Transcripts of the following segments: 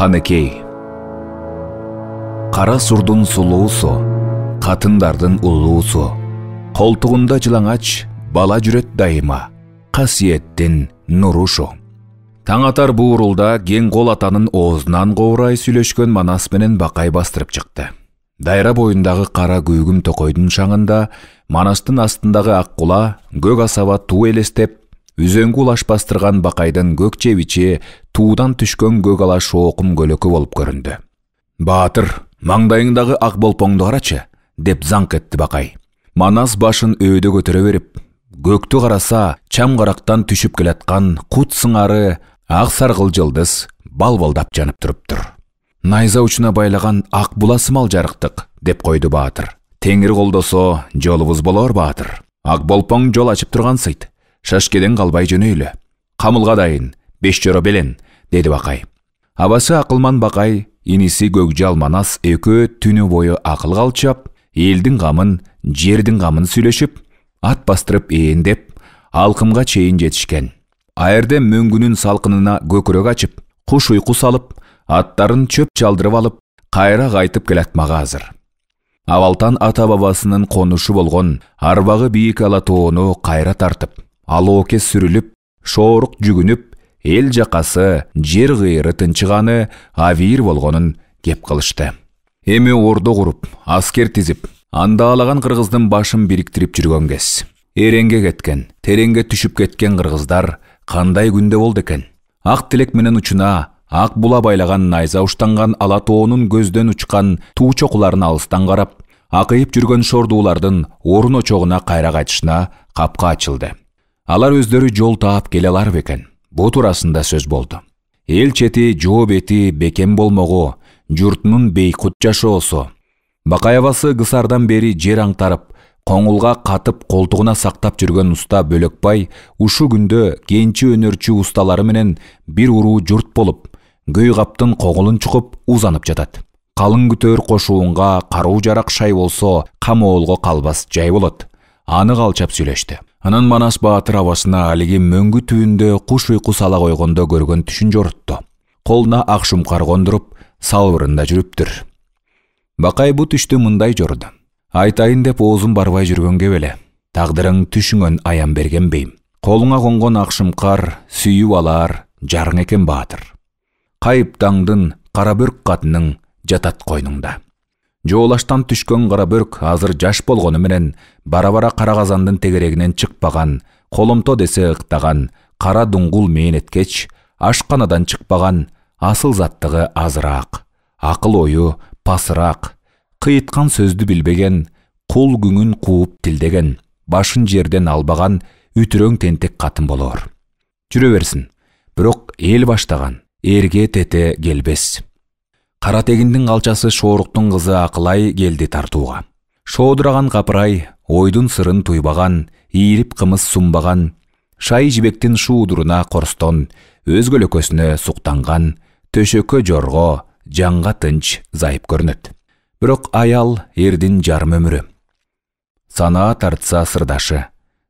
Каныкей. Кара сурдун сулуусу, катындардын улуусу, колтугунда жылаңач, бала жүрөт дайыма, касиеттин нурушу. Таң атар буурулда кең кол атанын оозунан коурай сүйлөшкөн Манас менен Бакай бастырып чыкты. Дайра боюндагы кара күйгүм токойдун шаңында Манастын астындагы ак кула көк асаба туу элестеп, үзөңгү улаш бастырган Бакайдын көк чебичи туудан түшкөн көк ала шоокум көлөкү болуп көрүндү. Баатыр, маңдайыңдагы ак болпоңду карачы, деп заң этти Бакай. Манас башын өйдө көтөрө берип, көктү караса, чам карактан түшүп келаткан кут сыңары ак саргыл жылдыз балбалдап жанып туруптур. Найза учуна байлаган ак була сымал жарыктык, деп койду Баатыр. Теңир колдосо жолубуз болор, Баатыр. Ак болпоң жол ачып турган сыйт. Шашкеден калбай жөнөйлү. Камылга дайын, 5 жоро белен, деди Бакай. Абасы акылман Бакай, иниси Көкжал Манас экөө түнү бою акыл калчап, элдин камын, жердин камын сүйлөшүп, ат бастырып эендеп, алкымга чейин жетишкен. Айырде мөңгүнүн салкынына көкүрөк ачып, куш уйку салып, аттарын чөп чалдырып алып, кайра кайтып келатмага азыр. Авалтан ата бабасынын конушу болгон арбагы бийик ала тоону кайра тартып, алооке сүрүлүп, шоорук жүгүнүп, эл жакасы, жер кыйры тынчыганы авир болгонун кеп кылышты. Эми ордо куруп, аскер тизип, андаалаган кыргыздын башын бириктирип жүргөн кез. Эреңге кеткен, тереңге түшүп кеткен кыргыздар кандай күндө болду экен? Ак тилек менен учуна ак була байлаган найза уштанган ала тоонун көздөн учкан туу чокуларын алыстан карап, акыйып жүргөн шордуулардын орун очогуна кайра кайтышына капка ачылды. Алар өздөрү жол таап келе алар бекен? Бу туурасында сөз болду. Эл чети жоо бети бекем болмогу, журтунун бейкут жашоосу. Бакай абасы кысардан бери жер аңтарып, коңулга катып колтугуна сактап жүргөн уста Бөлөкбай ушу күндө кенчи өнөрчү усталары менен бир уруу журт болуп, көй каптын коголун чукуп узанып жатат. Калың күтөр кошуунга каруу жарак шай болсо камоолго калбас жай болот. Аны калчап сүйлөштү. Анан Манас Баатыр абасына алиги мөңгү түбүндө куш уйку сала койгондо көргөн түшүн жорутtu. Колуна ак шумкар кондуруп, салбырында жүрүптүр. Бакай бу түштү мындай жорду. Айтайын деп оозум барбай жүргөнгө беле. Тагдырың түшүңөн аян бергенбейм. Колуңа конгон ак шумкар сүйүп алар жарың экен, Баатыр. Кайыптаңдын кара бөрк катының жатат койнуңда. Жоолаштан түшкөн кара бөрк азыр жаш болгону менен бара-бара кара казандын тегерегинен чыкпаган, коломто десе ыктаган, кара дуңгул мээнеткеч, ашканадан чыкпаган, асыл заттыгы азыраак, акыл ою пасыраак, кыйыткан сөздү билбеген, кул күңүн кууп тилдеген, башын жерден албаган үтүрөң тентек катын болор. Жүрө берсин, бирок эл баштаган, эрге тете келбес. Кара тегиндин калчасы Шооруктун кызы Акылай келди тартууга. Шоодураган капырай, ойдун сырын туйбаган, ийирип кымыз сунбаган, шай жибектин шуудуруна корстон, өзгөлөкөсүнө суктанган, төшөккө жорго, жанга тынч зайып көрүнөт. Бирок аял эрдин жарым өмүрү. Санаа тартса сырдашы,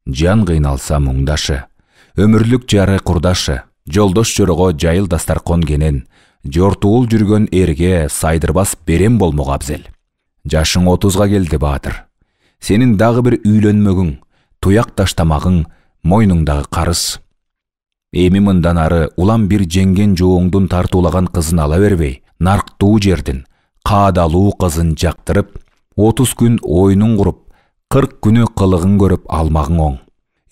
жан кыйналса муңдашы, өмүрлүк жары курдашы, жолдош жорого жайыл дастаркон кенен, жортуул жүргөн эрге сайдырбас берем болмок абзел. Жашың 30-га келди, Баатыр. Сенин дагы бир үйлөнмөгүң, туяк таштамагың мойнуңдагы карыз. Эми мындан ары улам бир жеңген жооңдун тартуулаган кызын ала бербей, нарктуу жердин каадалуу кызын жактырып, 30 күн ойнун куруп, 40 күнү кылыгын көрүп алмагың оң.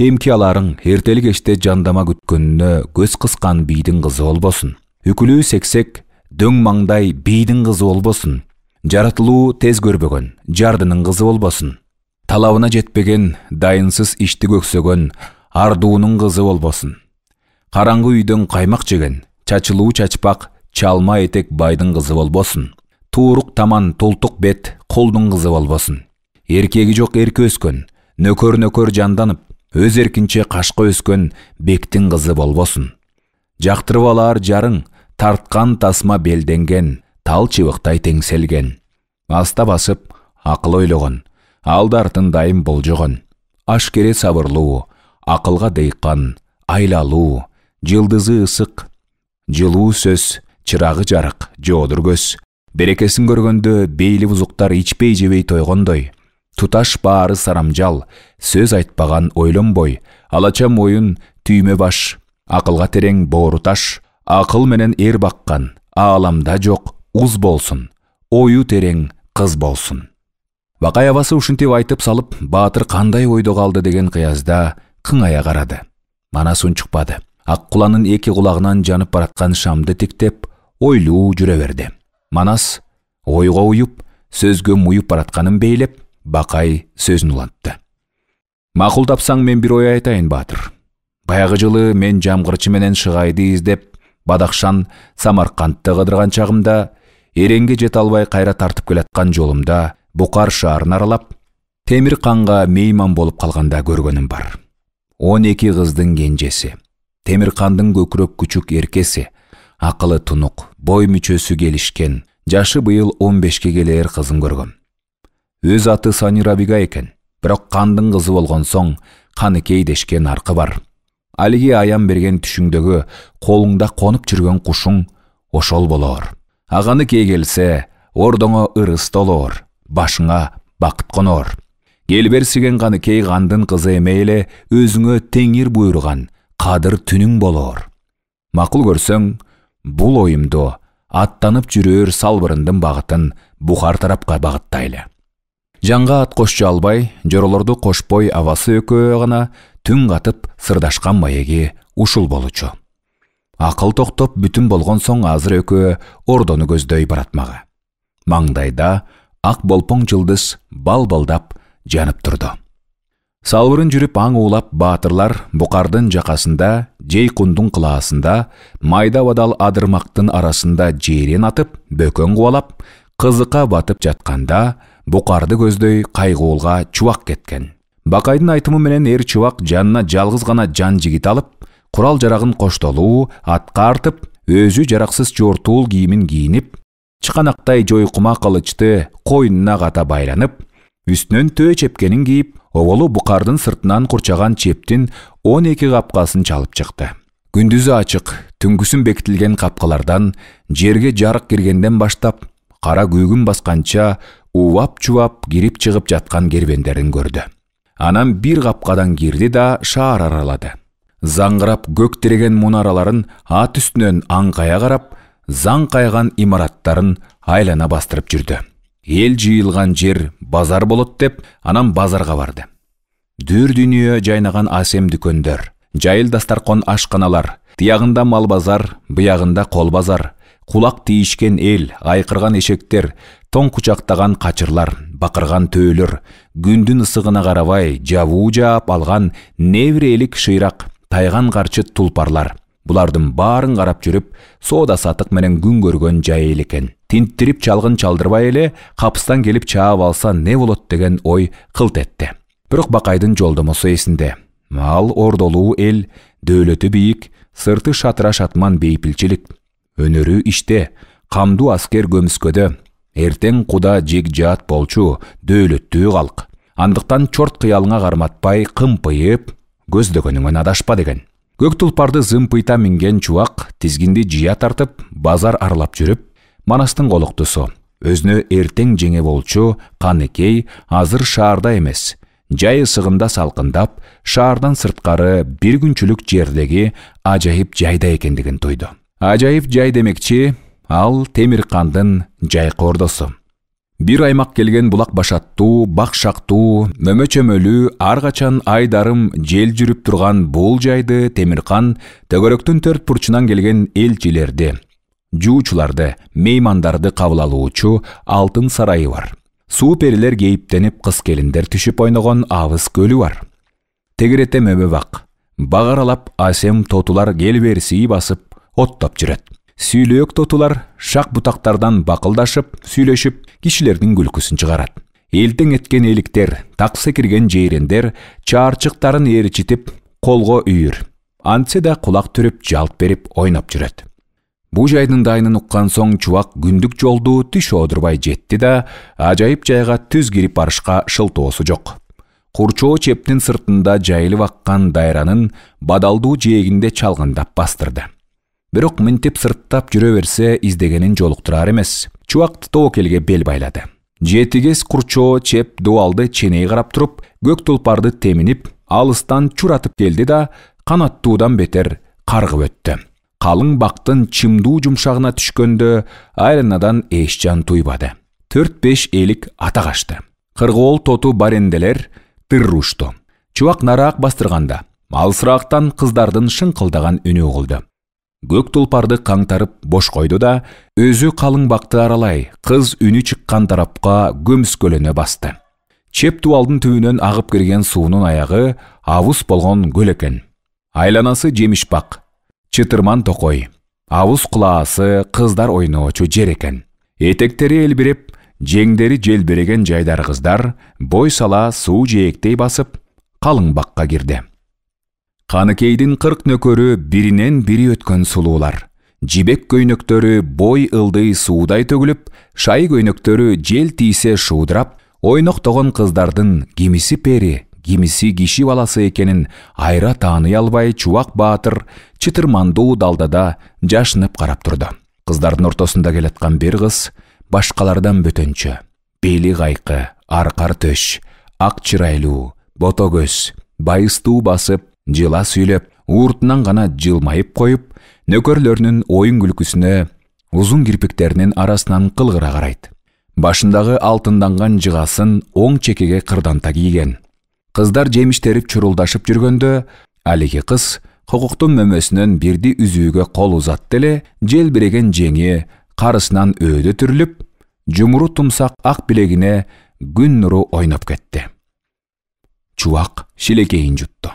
Эмки аларың эртели кечте жандама күткөнүнө көз кыскан бийдин кызы болбосун. Үкүлүү сексек, дөң маңдай бийдин кызы болбосун. Жаратылуу тез көрбөгөн, жардынын кызы болбосун. Талабына жетпеген, дайынсыз ишти көксөгөн, ардуунун кызы болбосун. Караңгы үйдөн каймак жеген, чачылуу чачпак, чалма этек байдын кызы болбосун. Туурук таман толтук бет, колдун кызы болбосун. Эркеги жок эрке өскөн, нөкөр жанданып, өз эркинче кашка өскөн бектин кызы болбосун. Жактырып алар жарың, тарткан тасма белденген, тал чыбыктай теңселген. Аста басып, акыл ойлогон, алды артын дайым болжогон. Ашкере сабырлуу, акылга дыйкан, айлалуу, жылдызы ысык, жылуу сөз, чырагы жарык, жоодур көз. Берекесин көргөндө бейли бузуктар ичпей жебей тойгондой, туташ баары сарамжал, сөз айтпаган ойлонбой, алача моюн түймө баш, акылга терең боору таш, акыл менен эр баккан, ааламда жок уз болсун, ою терең кыз болсун. Бакай абасы ушинтип айтып салып, баатыр кандай ойдо калды деген кыязда кыңая карады. Манас унчукпады. Ак куланын эки кулагынан жанып бараткан шамды тиктеп, ойлуу жүрө берди. Манас ойго уюп, сөзгө муюп баратканын бейлеп, Бакай сөзүн улантты. Макул тапсаң мен бир ой айтайын, баатыр. Баягы жылы мен жамгырчы менен Шыгайды издеп, Бадакшан, Самаркандты кыдырган чагымда, эреңге жете албай кайра тартып келаткан жолумда Букар шаарын аралап, Темир канга мейман болуп калганда көргөнүм бар. 12 кыздын кенжеси, Темир кандын көкүрөк күчүк эркеси, акылы тунук, бой мүчөсү келишкен, жашы быйыл 15-ке келер кызын көргөм. Өз аты Санирабига экен, бирок кандын кызы болгон соң Каныкей дешкен аркы бар. Алиги аян берген түшүңдөгү колуңда конуп жүргөн кушуң ошол болоор. Аганы кей келсе, ордоңо ырыс толоор, башыңа бакыт коноор. Келберсиген Каныкей кандын кызы эме эле өзүңө теңир буйруган кадыр түнүң болоор. Макул көрсөң, бул оюмду аттанып жүрөр салбырындын багытын Бухар тарапка багыттайлы. Жанга ат кошчу албай, жоролорду кошпой авасы экөө гана түн катып сырдашкан маеги ушул болучу. Акыл токтоп бүтүн болгон соң азыр экөө ордону көздөй баратмага. Маңдайда ак болпоң жылдыз бал-балдап жанып турду. Салбырын жүрүп аң улап баатырлар Букардын жакасында, Жейкундун кылаасында, майда бадал адырмактын арасында жээрен атып, бөкөн кубалап, кызыкка батып жатканда, Букарды көздөй кайгуулга чубак кеткен. Бакайдын айтымы менен эр чубак жанына жалгыз гана жан жигит алып, курал жарагын коштолуу, атка артып, өзү жараксыз жортуул кийимин кийинип, чыканактай жойкума кылычты койнуна ката байланып, үстүнөн төө чепкенин кийип, оголу Букардын сыртынан курчаган чептин 12 капкасын чалып чыкты. Күндүзү ачык, түнгүсүн бекитилген капкалардан жерге жарык киргенден баштап, кара күйгүн басканча убап-чубап кирип чыгып жаткан кербендерин көрдү. Анан бир капкадан кирди да шаар аралады. Заңгырап көк тиреген мунараларын ат үстүнөн аңкая карап, заң кайган имараттарын айлана бастырып жүрдү. Эл жыйылган жер базар болот деп, анан базарга барды. Дүр дүйнө жайнаган асем дүкөндөр, жайыл дастаркон ашканалар, тиягында мал базар, буягында кол базар, кулак тийишкен эл, айкырган эшектер, тоң кучактаган качырлар, бакырган төөлөр, күндүн ысыгына карабай жабуу жаап алган неврелик шыйрак, тайган карчы тулпарлар. Булардын баарын карап жүрүп, соода сатык менен күн көргөн жай элекен. Тинттирип чалгын чалдырбай эле, капыстан келип чаап алса не болот деген ой кылт этти. Бирок Бакайдын жолдомосу эсинде. Ал ордолуу эл, дөөлөтү бийик, сырты шатыра шатман бейпилчилик. Өнөрү иште, камдуу аскер көмүскөдө, эртең куда жек жаат болчу, дөөлөттүү калк. Андыктан чорт кыялыңа карматпай, кымпыйып, көздөгөнүңөн адашпа деген. Көк тулпарды зымпыйта минген чубак тизгинди жыя тартып, базар аралап жүрүп, Манастын колуктусу, өзүнө эртең жеңе болчу Каныкей азыр шаарда эмес, жай ысыгында салкындап, шаардан сырткары бир күнчүлүк жердеги ажайып жайда экендигин тойду. Ажайып жай демекчи, ал Темир кандын жайкы ордосу. Бир аймак келген булак башаттуу, бак шактуу, мөмө чөмөлүү, ар качан айдарым жел жүрүп турган бул жайды Темир кан төгөрөктүн төрт бурчунан келген элчилерди, жуучуларды, меймандарды кабыл алуучу алтын сарайы бар. Суу перилер кейиптенип кыз келиндер түшүп ойногон Абыз көлү бар. Тегирете мөмө бак, багаралап асем тотулар келберсии басып, оттоп жүрөт. Сүйлөөк тотулар шак бутактардан бакылдашып, сүйлөшүп, кишилердин күлкүсүн чыгарат. Элтең эткен эликтер, таксы кирген жейрендер, чаарчыктарын ээрчитип, колго үйүр. Антсе да кулак түрүп, жалт берип, ойноп жүрөт. Бу жайдын дайынын уккан соң чубак күндүк жолду түш одурбай жетти да, ажайып жайга түз кирип барышка шылтоосу жок. Курчоо чептин сыртында жайылып аккан дайранын бадалдуу жээгинде чалгындап бастырды. Бирок мынтип сырттап жүрө берсе издегенин жолуктурар эмес. Чубак тоокелге бел байлады. Жетигес курчоо чеп дуалды ченей карап туруп, көк тулпарды теминип, алыстан чуратып келди да канаттуудан бетер каргып өттү. Калың бактын чымдуу жумшагына түшкөндө айрынадан эч жан туйбады. 4-5 элик ата качты. Кыргоол тоту баренделер тыррушту. Чубак нараак бастырганда, алысыраактан кыздардын шыңкылдаган үнү угулду. Көк тулпарды каңтарып бош койду да, өзү калың бакты аралай, кыз үнү чыккан тарапка көмүскөлөнө басты. Чеп дуалдын түбүнөн агып кирген суунун аягы авыз болгон көл экен. Айланасы жемиш бак, чытырман токой, авыз кулаасы кыздар ойноочу жер экен. Этектери элбиреп, жеңдери желбиреген жайдар кыздар бой сала суу жээктей басып, калың бакка кирди. Каныкейдин 40 нөкөрү биринен бири өткөн сулуулар. Жибек көйнөктөрү бой ылдый суудай төгүлүп, шай көйнөктөрү жел тийсе шуудурап, ойноктогон кыздардын кимиси пери, кимиси киши баласы экенин айра тааный албай Чубак баатыр чытырмандуу далдада жашынып карап турду. Кыздардын ортосунда келаткан бир кыз башкалардан бөтөнчө, бели кайкы, аркар төш, ак чырайлуу, бото көз, байыстуу басып, жыла сүйлөп, ууртунан гана жылмайып коюп, нөкөрлөрүнүн оюн күлкүсүнө узун кирпиктеринин арасынан кылгыра карайт. Башындагы алтынданган жыгасын оң чекеге кырданта кийген. Кыздар жемиштерип чурулдашып жүргөндө, алиги кыз кокуктун мөмөсүнөн бирди үзүүгө кол узатты эле, желбиреген жеңи карысынан өөдө түрүлүп, жумуру тумсак ак билегине күн нуру ойноп кетти. Чубак шилекейин жутту.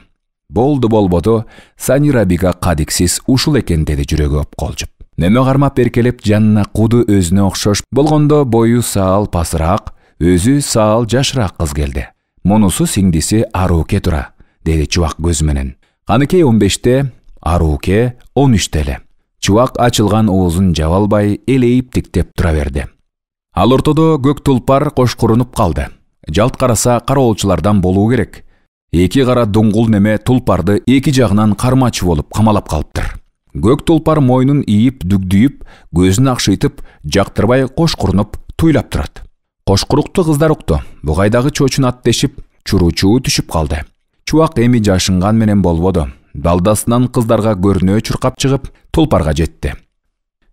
Болду болбоду, Санира-бига кадиксиз ушул экен деди жүрөгү опколжуп. Неме кармап эркелеп жанына куду өзүнө окшош болгондо бою саал пасыраак, өзү саал жашыраак кыз келди. Мунусу сиңдиси Аруке тура, деди Чубак көзү менен. Каныкей 15-те, Аруке 13-те эле. Чубак ачылган оозун жаба албай элейип тиктеп тура берди. Ал ортодо көк тулпар кошкурунуп калды. Жалт караса кароолчулардан болуу керек. Эки кара дуңгул неме тулпарды эки жагынан кармачы болуп камалап калыптыр. Көк тулпар мойнун ийип дүгдүйүп, көзүн акшыйтып, жактырбай кошкурунуп туйлап турат. Кошкурукту кыздар укту. Бугайдагы чочун аттешип, чуручуу түшүп калды. Чубак эми жашынган менен болбоду. Далдасынан кыздарга көрүнө чуркап чыгып, тулпарга жетти.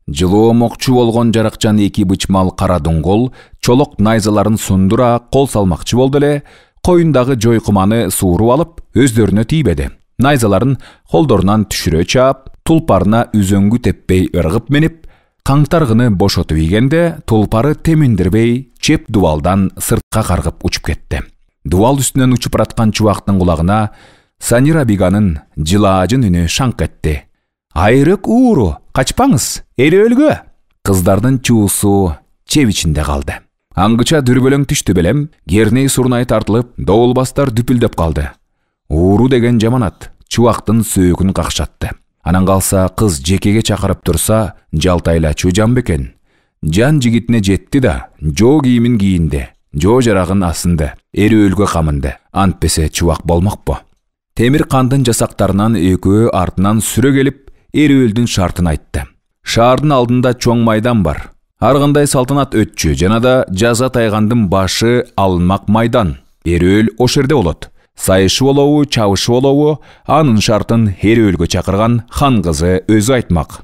Жылоо мокчу болгон жаракчан эки бычмал кара дуңгул чолок найзаларын сундура кол салмакчы болду эле, коюндагы жойкуманы сууруп алып, өздөрүнө тийбеди. Найзаларын колдорунан түшүрө чаап, тулпарына үзөңгү теппей ыргып менип, каңтаргыны бошотуп ийгенде, тулпары теминдирбей чеп дубалдан сыртка каргып учуп кетти. Дубал үстүнөн учуп бараткан Чубактын кулагына Санира-биганын жылаажын үнү шаңк этти. Айрык ууру, качпаңыз, эрөөлгө. Кыздардын чуусу чеп ичинде калды. Аңгыча дүрбөлөң түштү белем, керней сурнай тартылып, доолбастар дүпүлдөп калды. Ууру деген жаманат, Чубактын сөөгүн какшатты. Анан калса кыз жекеге чакырып турса, жалтайлачу жан бекен. Жан жигитине жетти да, жоо кийимин кийинди, жоо жарагын асынды, эрөөлгө камынды. Антпесе Чубак болмокпу. Темир кандын жасактарынан экөө артынан сүрө келип, эрөөлдүн шартын айтты. Шаардын алдында чоң майдан бар. Ар кандай салтанат өтчү, жана да жаза тайгандын башы алынмак майдан. Эрөөл ош жерде болот. Сайышы болобу, чабышы болобу, анын шартын эрөөлгө чакырган хан кызы өзү айтмак.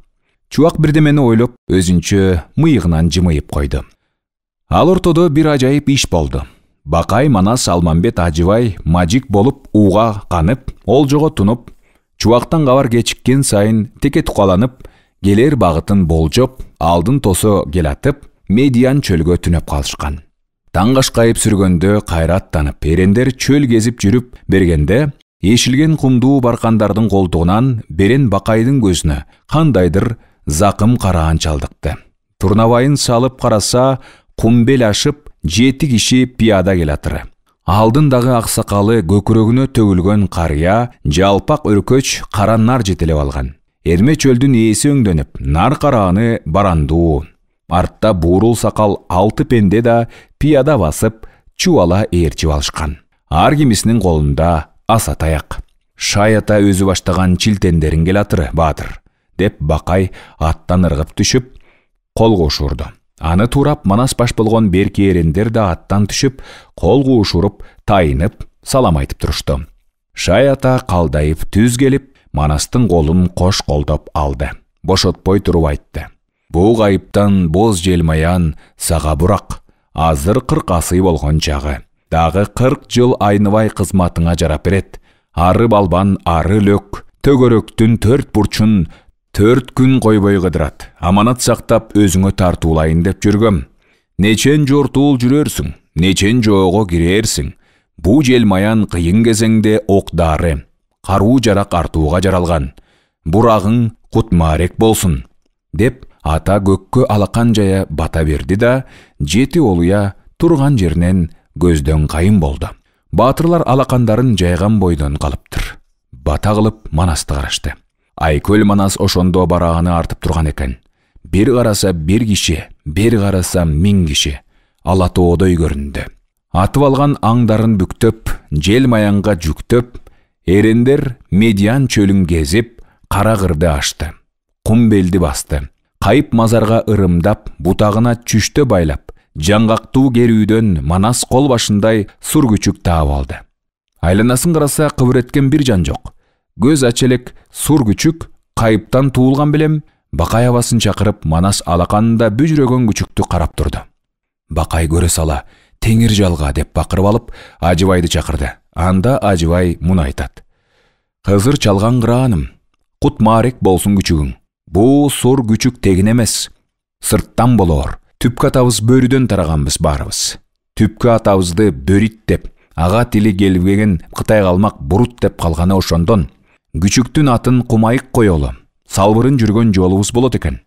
Чубак бирдемени ойлоп, өзүнчө мыйыгынан жымыйып койду. Ал ортодо бир ажайып иш болду. Бакай Манас Алмамбет Ажыбай мажик болуп ууга канып, олжого тунуп, Чубактан кабар кечиккен сайын теке тукаланып, келер багытын болжоп, алдын тосо келатып, медиан чөлгө түнөп калышкан. Таң кашкайып сүргөндө кайраттанып, эрендер чөл кезип жүрүп бергенде, эшилген кумдуу баркандардын колтугунан берен Бакайдын көзүнө кандайдыр закым караан чалдыкты. Турнабайын салып караса, кумбел ашып, 7 киши пияда келатыры. Алдындагы аксакалы көкүрөгүнө төгүлгөн карыя жалпак өркөч кара нар жетелеп алган. Эрме чөлдүн ээси өңдөнүп, нар карааны барандуу. Артта буурул сакал 6 пенде да пияда басып, чубала ээрчип алышкан. Ар кимисинин колунда аса таяк. Шаята өзү баштаган чилтендерин келатыры, баатыр, деп Бакай аттан ыргып түшүп, кол куушурду. Аны турап Манас баш болгон берки эрендер да аттан түшүп, кол куушуруп, тайынып, салам айтып турушту. Шай ата калдайып түз келип, Манастын колун кош колдоп алды. Бошотпой туруп айтты: "Бу кайыптан боз желмаян сага бурак. Азыр 40 асый болгон чагы. Дагы 40 жыл айныбай кызматыңа жарап берет. Ары балбан, ары лөк, төгөрөктүн 4 бурчун 4 күн койбой кыдырат. Аманат сактап өзүңө тартуулайын деп жүргөм. Нечен жортуул жүрөрсүң, нечен жоого кирерсиң. Бу желмаян кыйын кезеңде ок-дары, каруу жарак артууга жаралган. Бурагың кутмарек болсун" деп ата көккө алакан жая бата берди да, 7 олуя турган жеринен көздөн кайын болду. Батырлар алакандарын жайган бойдон калыптыр. Бата кылып Манасты карашты. Айкөл Манас ошондо бараганы артып турган экен. Бир караса 1 киши, бир караса 1000 киши. Алатоодой көрүндү. Атып алган аңдарын бүктөп, желмаянга жүктөп, эрендер Медиан чөлүн кезип, кара кырды ашты. Кум белди басты. Кайып мазарга ырымдап, бутагына чүштө байлап, жаңгактуу керүүдөн Манас кол башындай сур күчүк таап алды. Айланасын караса кыбыреткен бир жан жок. Көз ачелек сур күчүк кайыптан туулган белем, Бакай абасын чакырып Манас алаканында бүжүрөгөн күчүктү карап турду. Бакай көрө сала: "Теңир жалга" деп бакырып алып, Ажыбайды чакырды. Анда Ажыбай муну айтат: "Кызыр чалган кырааным, кутмарек болсун күчүгүң. Бу сур күчүк тегин эмес. Сырттан болоор. Түпкү атабыз бөрүдөн тараганбыз барыбыз. Түпкү атабызды бөрит деп, ага тили келбеген Кытай калмак бурут деп калганы ошондон. Күчүктүн атын Кумайык коелу. Салбырын жүргөн жолубуз болот экен.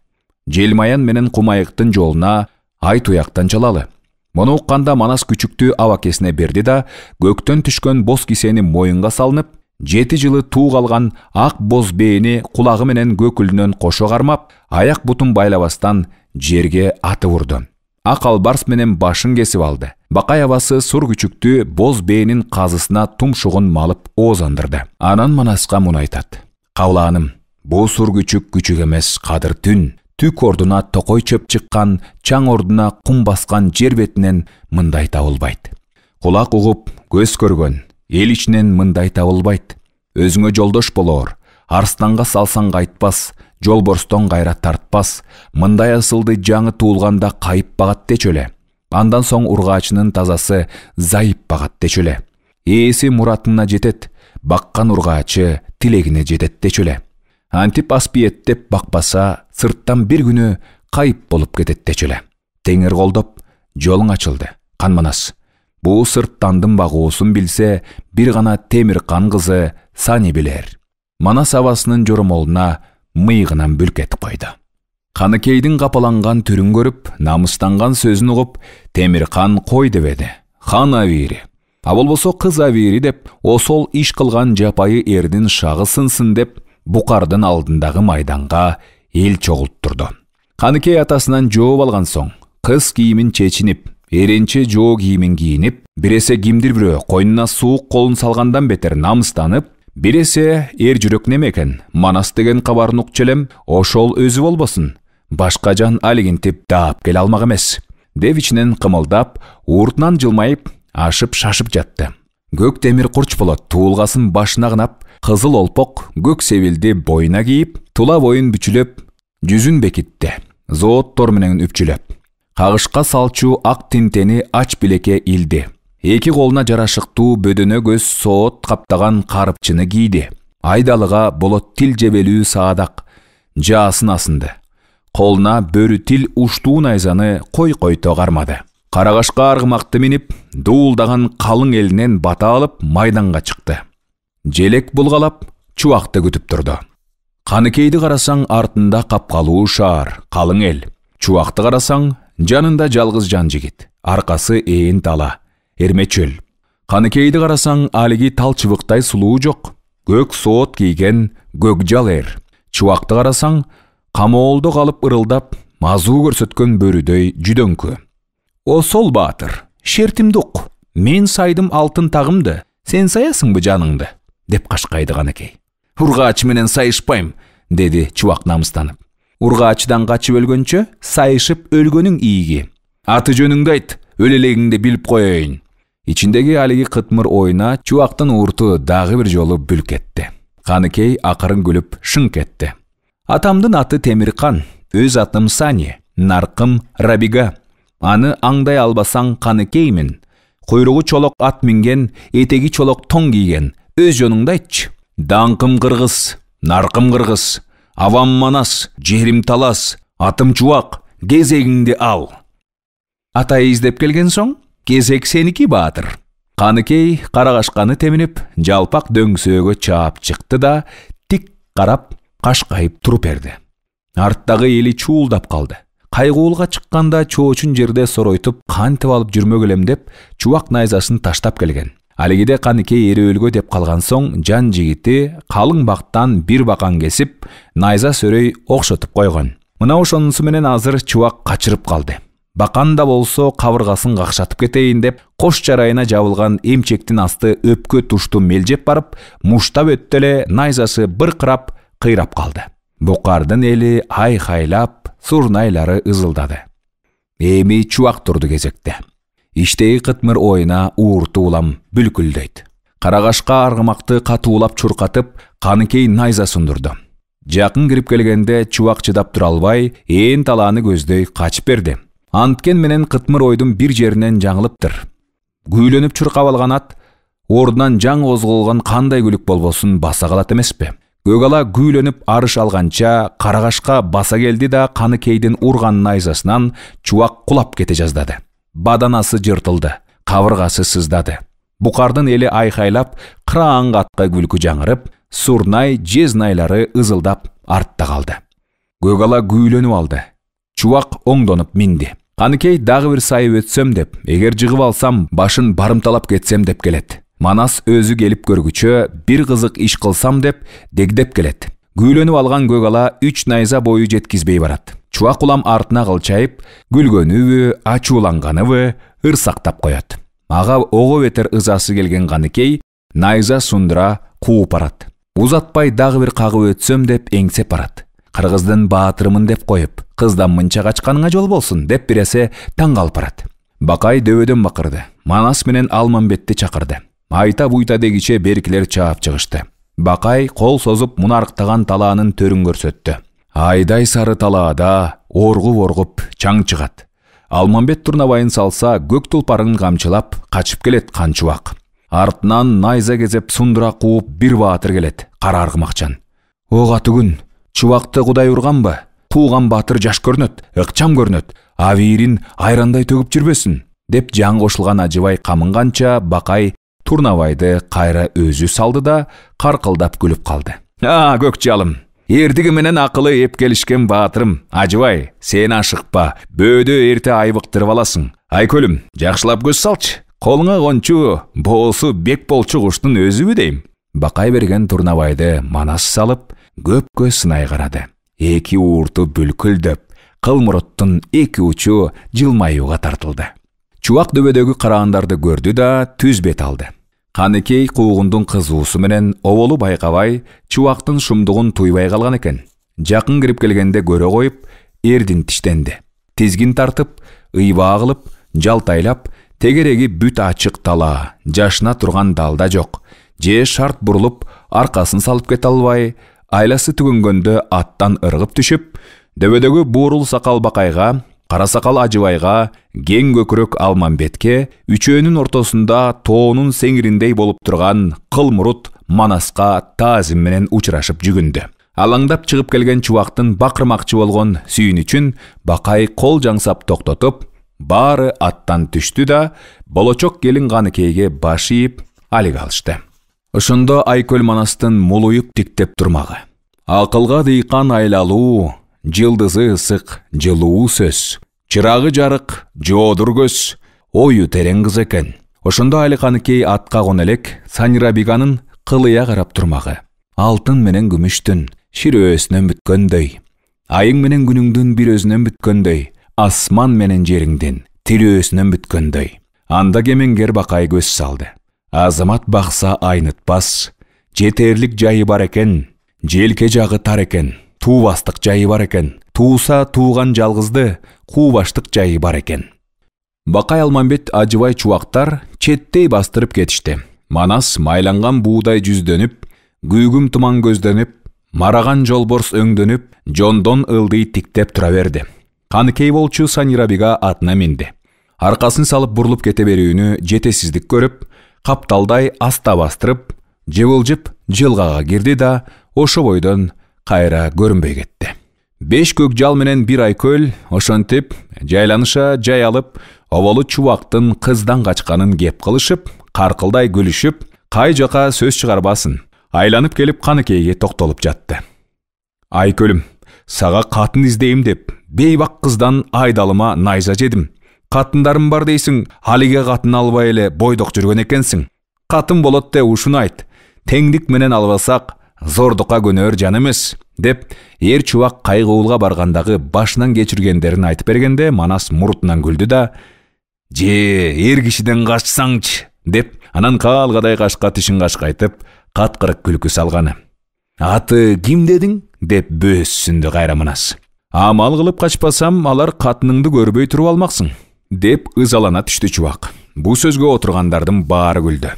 Желмаян менен Кумайыктын жолуна ай туяктан чалалы." Муну укканда Манас күчүктү абакесине берди да, көктөн түшкөн боз кисени моюнга салынып, 7 жылы туу калган ак боз бээни кулагы менен көкүлүнөн кошо кармап, аяк бутун байлабастан жерге атып урду. Ак албарс менен башын кесип алды. Бакай абасы сур күчүктү боз бээнин казысына тумшугун малып оозандырды. Анан Манаска муну айтат: "Кабылааным, бу сур күчүк күчүк эмес, кадыр түн. Түк ордуна токой чөп чыккан, чаң ордуна кум баскан жер бетинен мындай табылбайт. Кулак угуп, көз көргөн эл ичинен мындай табылбайт. Өзүңө жолдош болоор, арстанга салсаң кайтпас, жолборстон кайра тартпас. Мындай асылды жаңы туулганда кайып багат дечү эле. Андан соң ургаачынын тазасы зайып багат дечү эле. Ээси муратына жетет, баккан ургаачы тилегине жетет дечү эле. Антип аспиеттеп бакпаса, сырттан бир күнү кайып болуп кетет дечү эле. Теңир колдоп, жолуң ачылды. Кан Манас. Бу сырттандын багуусун билсе, бир гана Темиркан кызы Сани билер." Манас абасынын жоромолуна мыйгынан бүлкетип койду. Каныкейдин капаланган түрүн көрүп, намыстанган сөзүн угуп, Темиркан кой дебеди. Хан авири. А болбосо кыз авири деп, осол иш кылган жапайы эрдин шагы сынсын деп, Букардын алдындагы майданга эл чогулттурду. Каныкей атасынан жооп алган соң, кыз кийимин чечинип, эренче жоо кийимин кийинип, биресе кимдир бирөө койнуна суук колун салгандан бетер намыстанып, биресе эр жүрөк неме экен, Манас деген кабарын укчелем, ошол өзү болбосун. Башка жан алигинтип даап келе алмак эмес. Деп ичинен кымылдап, ууртунан жылмайып, ашып шашып жатты. Көк темир курч болот, туулгасын башына кынап, кызыл олпок көк себилди боюна кийип, тула боюн бүчүлөп, жүзүн бекитти, зооттор менен үпчүлөп. Кагышка салчу ак тинтени ач билеке илди. Эки колуна жарашыктуу бөдөнө көз соот каптаган карыпчыны кийди. Айдалыга болот тил жебелүү саадак жаасын асынды. Колуна бөрү тил уштуу найзаны който кармады. Карагашка аргымакты минип, дуулдаган калың элинен бата алып майданга чыкты. Желек булгалап, чубакты күтүп турду. Каныкейди карасаң артында капкалуу шаар, калың эл. Чубакты карасаң жанында жалгыз жан жигит, аркасы ээн тала, эрмечөл. Каныкейди карасаң алиги тал чыбыктай сулуу жок, көк соот кийген көк жал эр. Чубакты карасаң камоолдо калып ырылдап, мазуу көрсөткөн бөрүдөй жүдөңкү. Осол баатыр, шертимди ук, мен сайдым алтын тагымды, сен саясыңбы жаныңды, деп кашкайды Каныкей. Ургаач менен сайышпайм, dedi Чубак намыстанып. Ургаачыдан качып өлгөнчө, сайышып өлгөнүң ийги. Аты жөнүңдү айт, өлелегиңди билип коеюн. Ичиндеги алиги кытмыр оюна Чубактын уурту дагы бир жолу бүлк кетти. Каныкей акырын күлүп шыңк этти. Атамдын аты Темиркан, өз атым Сани, наркым Рабига. Аны аңдай албасаң Каныкеймин. Куйругу чолок ат минген, этеги чолок тоң кийген. Өз жөнүңдү айтчы. Даңкым кыргыз, наркым кыргыз, авам Манас, жерим Талас, атым Чубак, кезегиңди ал. Атай издеп келген соң, кезек сеники баатыр. Каныкей карагашканы теминип, жалпак дөңсөөгө чаап чыкты да, тик карап, кашкайып туруп берди. Арттагы эли чуулдап калды. Кайгуулга чыкканда чоочун жерде соройтуп, кантип алып жүрмөк элем деп, Чубак найзасын таштап келген. Алигиде Каныкей эри өлгө деп калган соң, жан жигити калың бактан бир бакан кесип, найза сөрөй окшотуп койгон. Мына ошонусу менен азыр Чубак качырып калды. Бакан да болсо кабыргасын какшатып кетейин деп, кош жарайына жабылган эмчектин асты өпкө тушту мелжеп барып, муштап өттү эле найзасы быркырап, кыйрап калды. Букардын эли айкайлап, сурнайлары ызылдады. Эми Чубак турду кезекте. Иштеги кытмыр оюна уурту улам бүлкүлдөйт. Карагашка аргымакты катуулап чуркатып, Каныкей найза сундурду. Жакын кирип келгенде Чубак чыдап тура албай, ээн талааны көздөй качып берди. Анткен менен кытмыр ойдун бир жеринен жаңылыптыр. Күүлөнүп чуркап алган ат, ордунан жаң козголгон кандай күлүк болбосун баса калат эмеспи? Көгала күүлөнүп арыш алганча Карагашка баса келди да Каныкейдин урган найзасынан Чубак кулап кете жаздады. Баданасы жыртылды, кабыргасы сыздады. Букардын эли айкайлап, кыраң атка күлкү жаңырып, сурнай, жезнайлары ызылдап артта калды. Көгала күүлөнүп алды. Чубак оңдонуп минди. Каныкей дагы бир сайып өтсөм деп, эгер жыгып алсам, башын барымталап кетсем деп келет. Манас өзү келип көргүчө, бир кызык иш кылсам деп дегдеп келет. Күүлөнүп алган Көгала 3 найза бою жеткизбей барат. Чубак улам артына кылчайып, күлгөнүбү, ачууланганыбы ырсактап коет. Ага ого бетер ызасы келген Каныкей найза сундура кууп барат. Узатпай дагы бир кагып өтсөм деп эңсеп барат. Кыргыздын баатырымын деп коюп, кыздан мынча качканыңа жол болсун деп бересе таң калып барат. Бакай дөбөдөн бакырды. Манас менен Алмамбетти чакырды. Айта буйта дегиче беркилер чаап чыгышты. Бакай кол созуп мунарктаган талаанын төрүн көрсөттү. Айдай сары талаада оргуп чаң чыгат. Алмамбет турнабайын салса, көк тулпарын камчылап качып келет Канчубак. Артынан найза кезеп сундура кууп бир баатыр келет, кара аргымакчан. Ога түгүн, Чубакты Кудай урганбы? Тууган баатыр жаш көрнөт, ыкчам көрнөт, авирин айрандай төгүп жүрбөсүн, деп жан кошулган Ажыбай камынганча Бакай турнабайды кайра өзү салды да каркылдап күлүп калды. Көк жалым, эрдиги менен акылы эп келишкен баатырым, Ажыбай, сен ашыкпа, бөөдө эрте айбыктырып аласың. Айкөлүм, жакшылап көз салчы. Колуңа кончу, боосу бек болчу куштун өзүбү дейм. Бакай берген турнабайды Манас салып, көпкө сынай карады. Эки уурту бүлкүлдөп, кылмуруттун эки учу жылмаюуга тартылды. Чубак дөбөдөгү караандарды көрдү да түз бет алды. Каныкей куугундун кызуусу менен оболу байкабай, Чубактын шумдугун туйбай калган экен. Жакын кирип келгенде көрө коюп, эрдин тиштенди. Тизгин тартып, ыйбаа кылып, жалтайлап, тегереги бүт ачык тала, жашына турган далда жок. Же шарт бурулуп, аркасын салып кете албай, айласы түгөнгөндө аттан ыргып түшүп, дөбөдөгү буурул сакал Бакайга, кара сакал Ажыбайга, кең көкүрөк Алмамбетке, үчөөнүн ортосунда тоонун сеңириндей болуп турган кылмурут Манаска таазим менен учурашып жүгүндү. Алаңдап чыгып келген Чубактын бакырмакчы болгон сүйүнүчүн Бакай кол жаңсап токтотуп, баары аттан түштү да, болочок келин Каныкейге баш ийип алик алышты. Ошондо Айкөл Манастын мулуюп тиктеп турмагы. Акылга дыйкан айлалуу, жылдызы ысык, жылуу сөз. Чырагы жарык, жоодур көз, ою терең кыз экен. Ошондо али Каныкей атка кон элек Санирабиганын кылыя карап турмагы. Алтын менен күмүштүн ширөөсүнөн бүткөндөй. Айың менен күнүңдүн бир өзүнөн бүткөндөй. Асман менен жериңдин тирөөсүнөн бүткөндөй. Анда кемеңгер Бакай көз салды. Азамат бакса айнытпас, жетерлик жайы бар экен, Желке жағы тар екен, туыбастық жайы бар екен, туыса туған жалғызды қуыбаштық жайы бар екен. Бақай Алмамбет ажыбай чуақтар четтей бастырып кетішті. Манас майланған буыдай жүзденіп, күйгім тұман көзденіп, мараған жолборс өңденіп, жондон ылдый тиктеп тұра берді. Қаныкей болчу Санирабига атына мінді. Арқасын салып бұрылып кете беруіні жетесіздік көріп, қапталдай аста бастырып, жевылжып жылғаға кирди да, ошо бойдон кайра көрінбей кетті. 5 көк жал менен 1 айкөл ошентип, жайланыша жай алып, оволу чубактын кыздан качканын кеп кылышып, каркылдай күлүшүп, кай жака сөз чыгарбасын, айланып келип Каныкейге токтолуп жатты. Айкөлүм, сага катын издейм деп, бейбак кыздан айдалыма найза жедим. Катындарым бар дейсиң, алиге катын албай эле бойдок жүргөн экенсиң. Катын болот де ушуну айт. Теңдик менен албасак, зордукка көнөр жан эмес, деп эр чубак кайгуулга баргандагы башынан кечиргендерин айтып бергенде Манас муртунан күлдү да, эр кишиден качсаңчы, деп анан калгадай кашка тишин кашкайтып, каткырык күлкү салганы. Аты ким дедиң? Деп бөөссүндү кайра Манас. Амал кылып качпасам, алар катыныңды көрбөй туруп алмаксың, деп ызалана түштү чубак. Бу сөзгө отургандардын баары күлдү.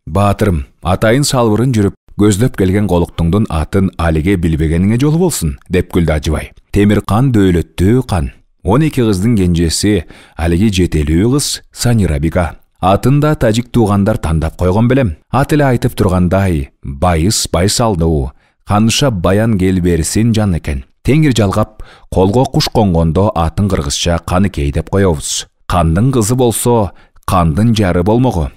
Баатырым, атайын салбырын жүрүп, көздөп келген колуктуңдун атын алиге билбегениңе жолу болсун, деп күлдү ажыбай. Темиркан дөөлөттүү кан. 12 кыздын кенжеси, алиге жетелүү кыз Санирабига. Атында тажик туугандар тандап койгон белем. Ат эле айтып тургандай, байыс байсалдуу, каныша баян кел берсин жан экен. Теңир жалгап, колго куш конгондо атын кыргызча Каныкей деп коебуз. Кандын кызы болсо, кандын жары болмогу.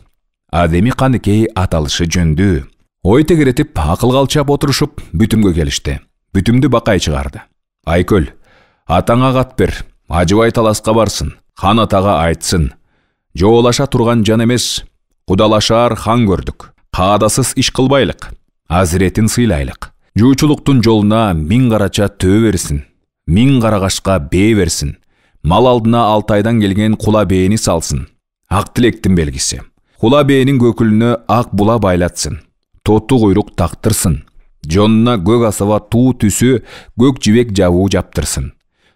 Адеми Каныкей аталышы жөндүү. Ой тегеретип, акыл калчап отурушуп, бүтүмгө келишти. Бүтүмдү Бакай чыгарды. Айкөл, атаңа кат бер, ажыбай таласка барсын, хан атага айтсын. Жоолаша турган жан эмес, кудалашаар хан көрдүк. Каадасыз иш кылбайлык, азиретин сыйлайлык. Жуучулуктун жолуна 1000 карача төө берсин, 1000 карагашка бээ берсин. Мал алдына Алтайдан келген кула бээни салсын. Ак тилектин белгиси. Кула бээнин көкүлүнө ак була байлатсын. Тоту куйрук тактырсын. Жонуна көк асаба туу түсү көк жибек жабуу жаптырсын.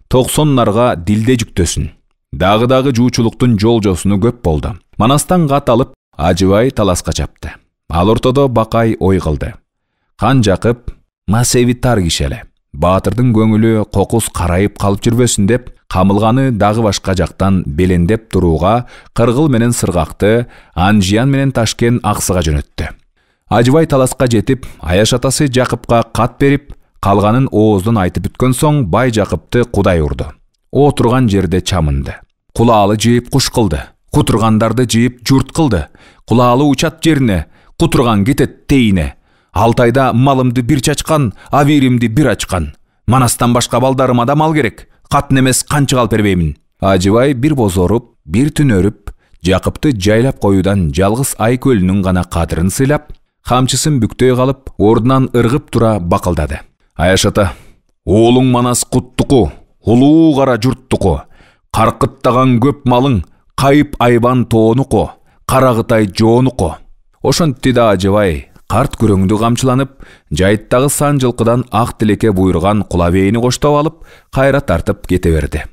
90 нарга дилде жүктөсүн. Дагы жуучулуктун жол-жосуну көп болду. Манастан кат алып, ажыбай таласка чапты. Ал ортодо Бакай ой кылды. Хан Жакып масеви тар кишеле. Баатырдын көңүлү кокус карайып калып жүрбөсүн деп, камылганы дагы башка жактан белендеп турууга Кыргыл менен Сыргакты, Анжиян менен Ташкен аксыга жөнөттү. Ажыбай таласка жетип, Аяш атасы Жакыпка кат берип, калганын ооздон айтып бүткөн соң бай Жакыпты кудай урду. Отурган жерде чамынды. Кулаалы жыйып куш кылды. Кутургандарды жыйып журт кылды. Кулаалы учат жерине, кутурган кетет тейине. Алтайда малымды бир чачкан, авиримди бир ачкан. Манастан башка балдарыма да мал керек. Катын эмес канча алып бербеймин. Ажыбай бир бозоруп, бир түнөрүп, Жакыпты жайлап коюудан жалгыз Айкөлүнүн гана кадырын сыйлап, камчысын бүктөй калып, ордунан ыргып тура бакылдады. Аяш ата, уулуң Манас куттуку, улуу кара журттуку, каркыттаган көп малың, кайып айбан тоонуку, карагытай жоонуку. Ошентти да ажыбай, карт күрөңдү камчыланып, жайыттагы сан жылкыдан ак тилекке буйрган кула бээни коштоп алып, кайра тартып кете берди.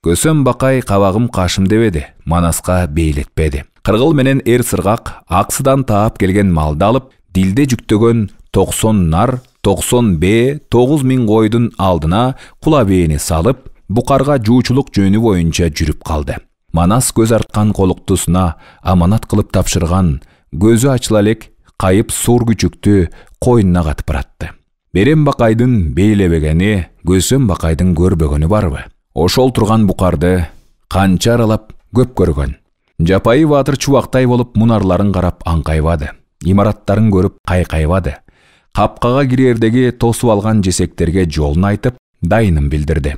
Көсөм Бакай кабагым кашым дебеди, Манаска бейлетпеди. Кыргыл менен эр Сыргак аксыдан таап келген малды алып, дилде жүктөгөн 90 нар, 90 бээ, 9000 койдун алдына кула бээни салып, букарга жуучулук жөнү боюнча жүрүп калды. Манас көз арткан колуктусуна аманат кылып тапшырган, көзү ачыла элек кайып сур күчүктү койнуна катып баратты. Берем Бакайдын бейлебегени, Көсөм Бакайдын көрбөгөнү барбы? Ошол турган букарды канча аралап көп көргөн. Жапайы баатыр чубактай болуп мунарларын карап аңкайбады. Имараттарын көрүп кайкайбады. Капкага кирердеги тосуп алган жесектерге жолун айтып, дайынын билдирди.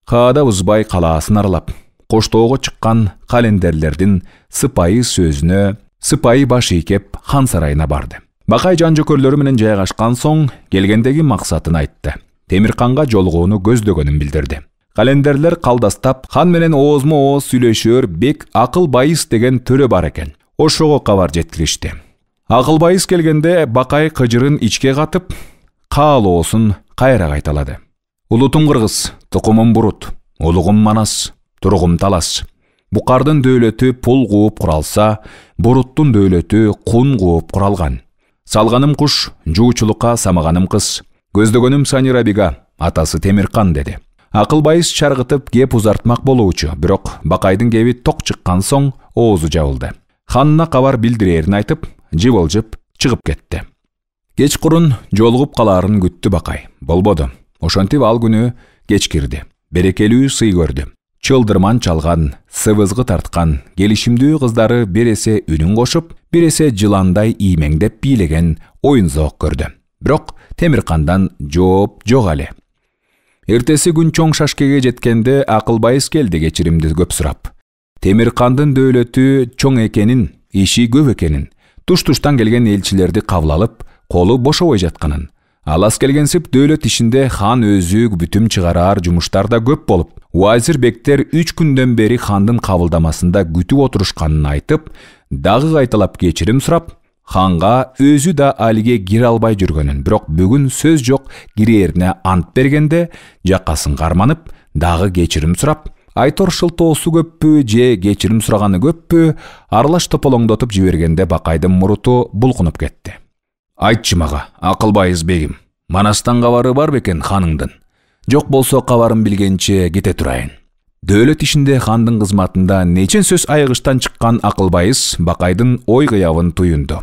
Каада узбай калаасын аралап, коштоого чыккан календерлердин сыпайы сөзүнө сыпайы баш ийкеп хан сарайына барды. Бакай жан жөкөрлөрү менен жайгашкан соң келгендеги максатын айтты. Темирканга жолугууну көздөгөнүн билдирди. Календерлер калдастап, хан менен оозмо-ооз сүйлөшөөр бек Акыл Байыс деген төрө бар экен. Ошого кабар жеткиришти. Акыл Байыс келгенде Бакай кыжырын ичке катып, каалоосун кайра кайталады. Улутум кыргыз, тукумум бурут, улугум манас, туругум талас. Букардын дөөлөтү пул кууп куралса, буруттун дөөлөтү кун кууп куралган. Салганым куш, жуучулукка самаганым кыз. Көздөгөнүм Санирабига, атасы Темиркан деди. Акылбайыс чаргытып кеп узартмак болуучу, бирок Бакайдын кеби ток чыккан соң оозу жабылды. Ханына кабар билдирерин айтып, жыбылжып чыгып кетти. Кечкурун жолугуп калаарын күттү Бакай. Болбоду. Ошентип ал күнү кеч кирди. Берекелүү сый көрдү. Чылдырман чалган, сыбызгы тарткан, келишимдүү кыздары бересе үнүн кошуп, бересе жыландай иймеңдеп бийлеген оюнзоок көрдү. Бирок Темиркандан жооп жок эле. Эртеси күн чоң шашкеге жеткенде Акылбайыс келди кечиримди көп сурап. Темиркандын дөөлөтү чоң экенин, иши көп экенин, туш-туштан келген элчилерди кабыл алып, колу бошобой жатканын. Алас келгенсип дөөлөт ишинде хан өзү бүтүм чыгараар жумуштар да көп болуп, уазир бектер 3 күндөн бери хандын кабылдамасында күтүп отурушканын айтып, дагы кайталап кечирим сурап, ханга өзү да алиге кире албай жүргөнүн, бирок бүгүн сөз жок кирээрине ант бергенде жакасын карманып, дагы кечирим сурап, айтор шылтоосу көппү же кечирим сураганы көппү, аралаш тополоңдотуп жибергенде Бакайдын муруту булкунуп кетти. Айтчы мага, Акылбайыс бегим, Манастан кабары бар бекен ханыңдын? Жок болсо кабарын билгенче кете турайын. Дөөлөт ишинде хандын кызматында нечен сөз айыгыштан чыккан Акылбайыс Бакайдын ой кыябын туюнду.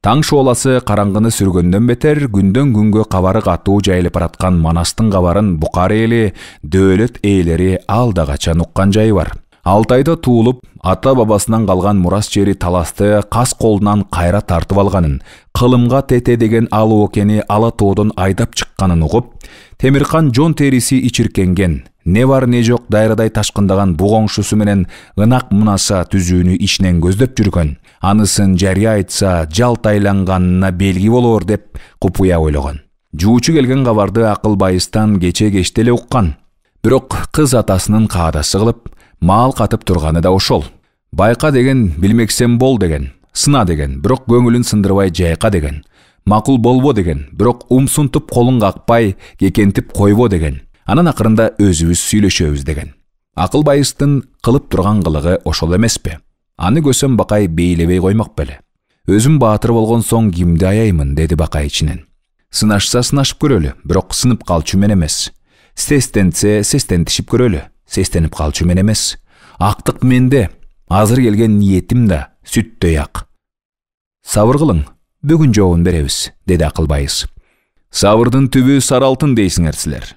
Таң шооласы караңгыны сүргөндөн бетер күндөн күнгө кабары катуу жайылып бараткан Манастын кабарын букар эли, дөөлөт ээлери алда качан уккан жайы бар. Алтайда туулуп, ата бабасынан калган мурас жери таласты кас колунан кайра тартып алганын, кылымга тете деген алуу экени ала тоодон айдап чыкканын угуп, Темиркан жон териси ичиркенген, не бар не жок дайрадай ташкындаган бугоңшусу менен ынак мунаса түзүүнү ишинен көздөп жүргөн, анысын жарыя айтса жалтайланганына белги болор деп купуя ойлогон. Жуучу келген кабарды Акылбайыстан кече кечте эле уккан. Бирок кыз атасынын каадасы кылып, маал катып турганы да ошол. Байка деген, билмексем бол деген, сына деген, бирок көңүлүн сындырбай жайка деген, макул болбо деген, бирок умсунтуп колун какпай, кекентип койбо деген. Анан акырында өзүбүз сүйлөшөбүз деген. Акылбайыстын кылып турган кылыгы ошол эмеспи? Аны көсөм Бакай бейлебей коймок беле. Өзүм баатыр болгон соң кимди аяймын, деди Бакай ичинен. Сынашса сынашып көрөлү, бирок сынып калчу мен эмес. Сестенсе сестентишип көрөлү, сестенип калчу мен эмес. Актык менде, азыр келген ниетим да сүттөй ак. Сабыр кылың, бүгүн жообун беребиз, деди Акылбайыс. Сабырдын түбү сары алтын дейсиңер силер.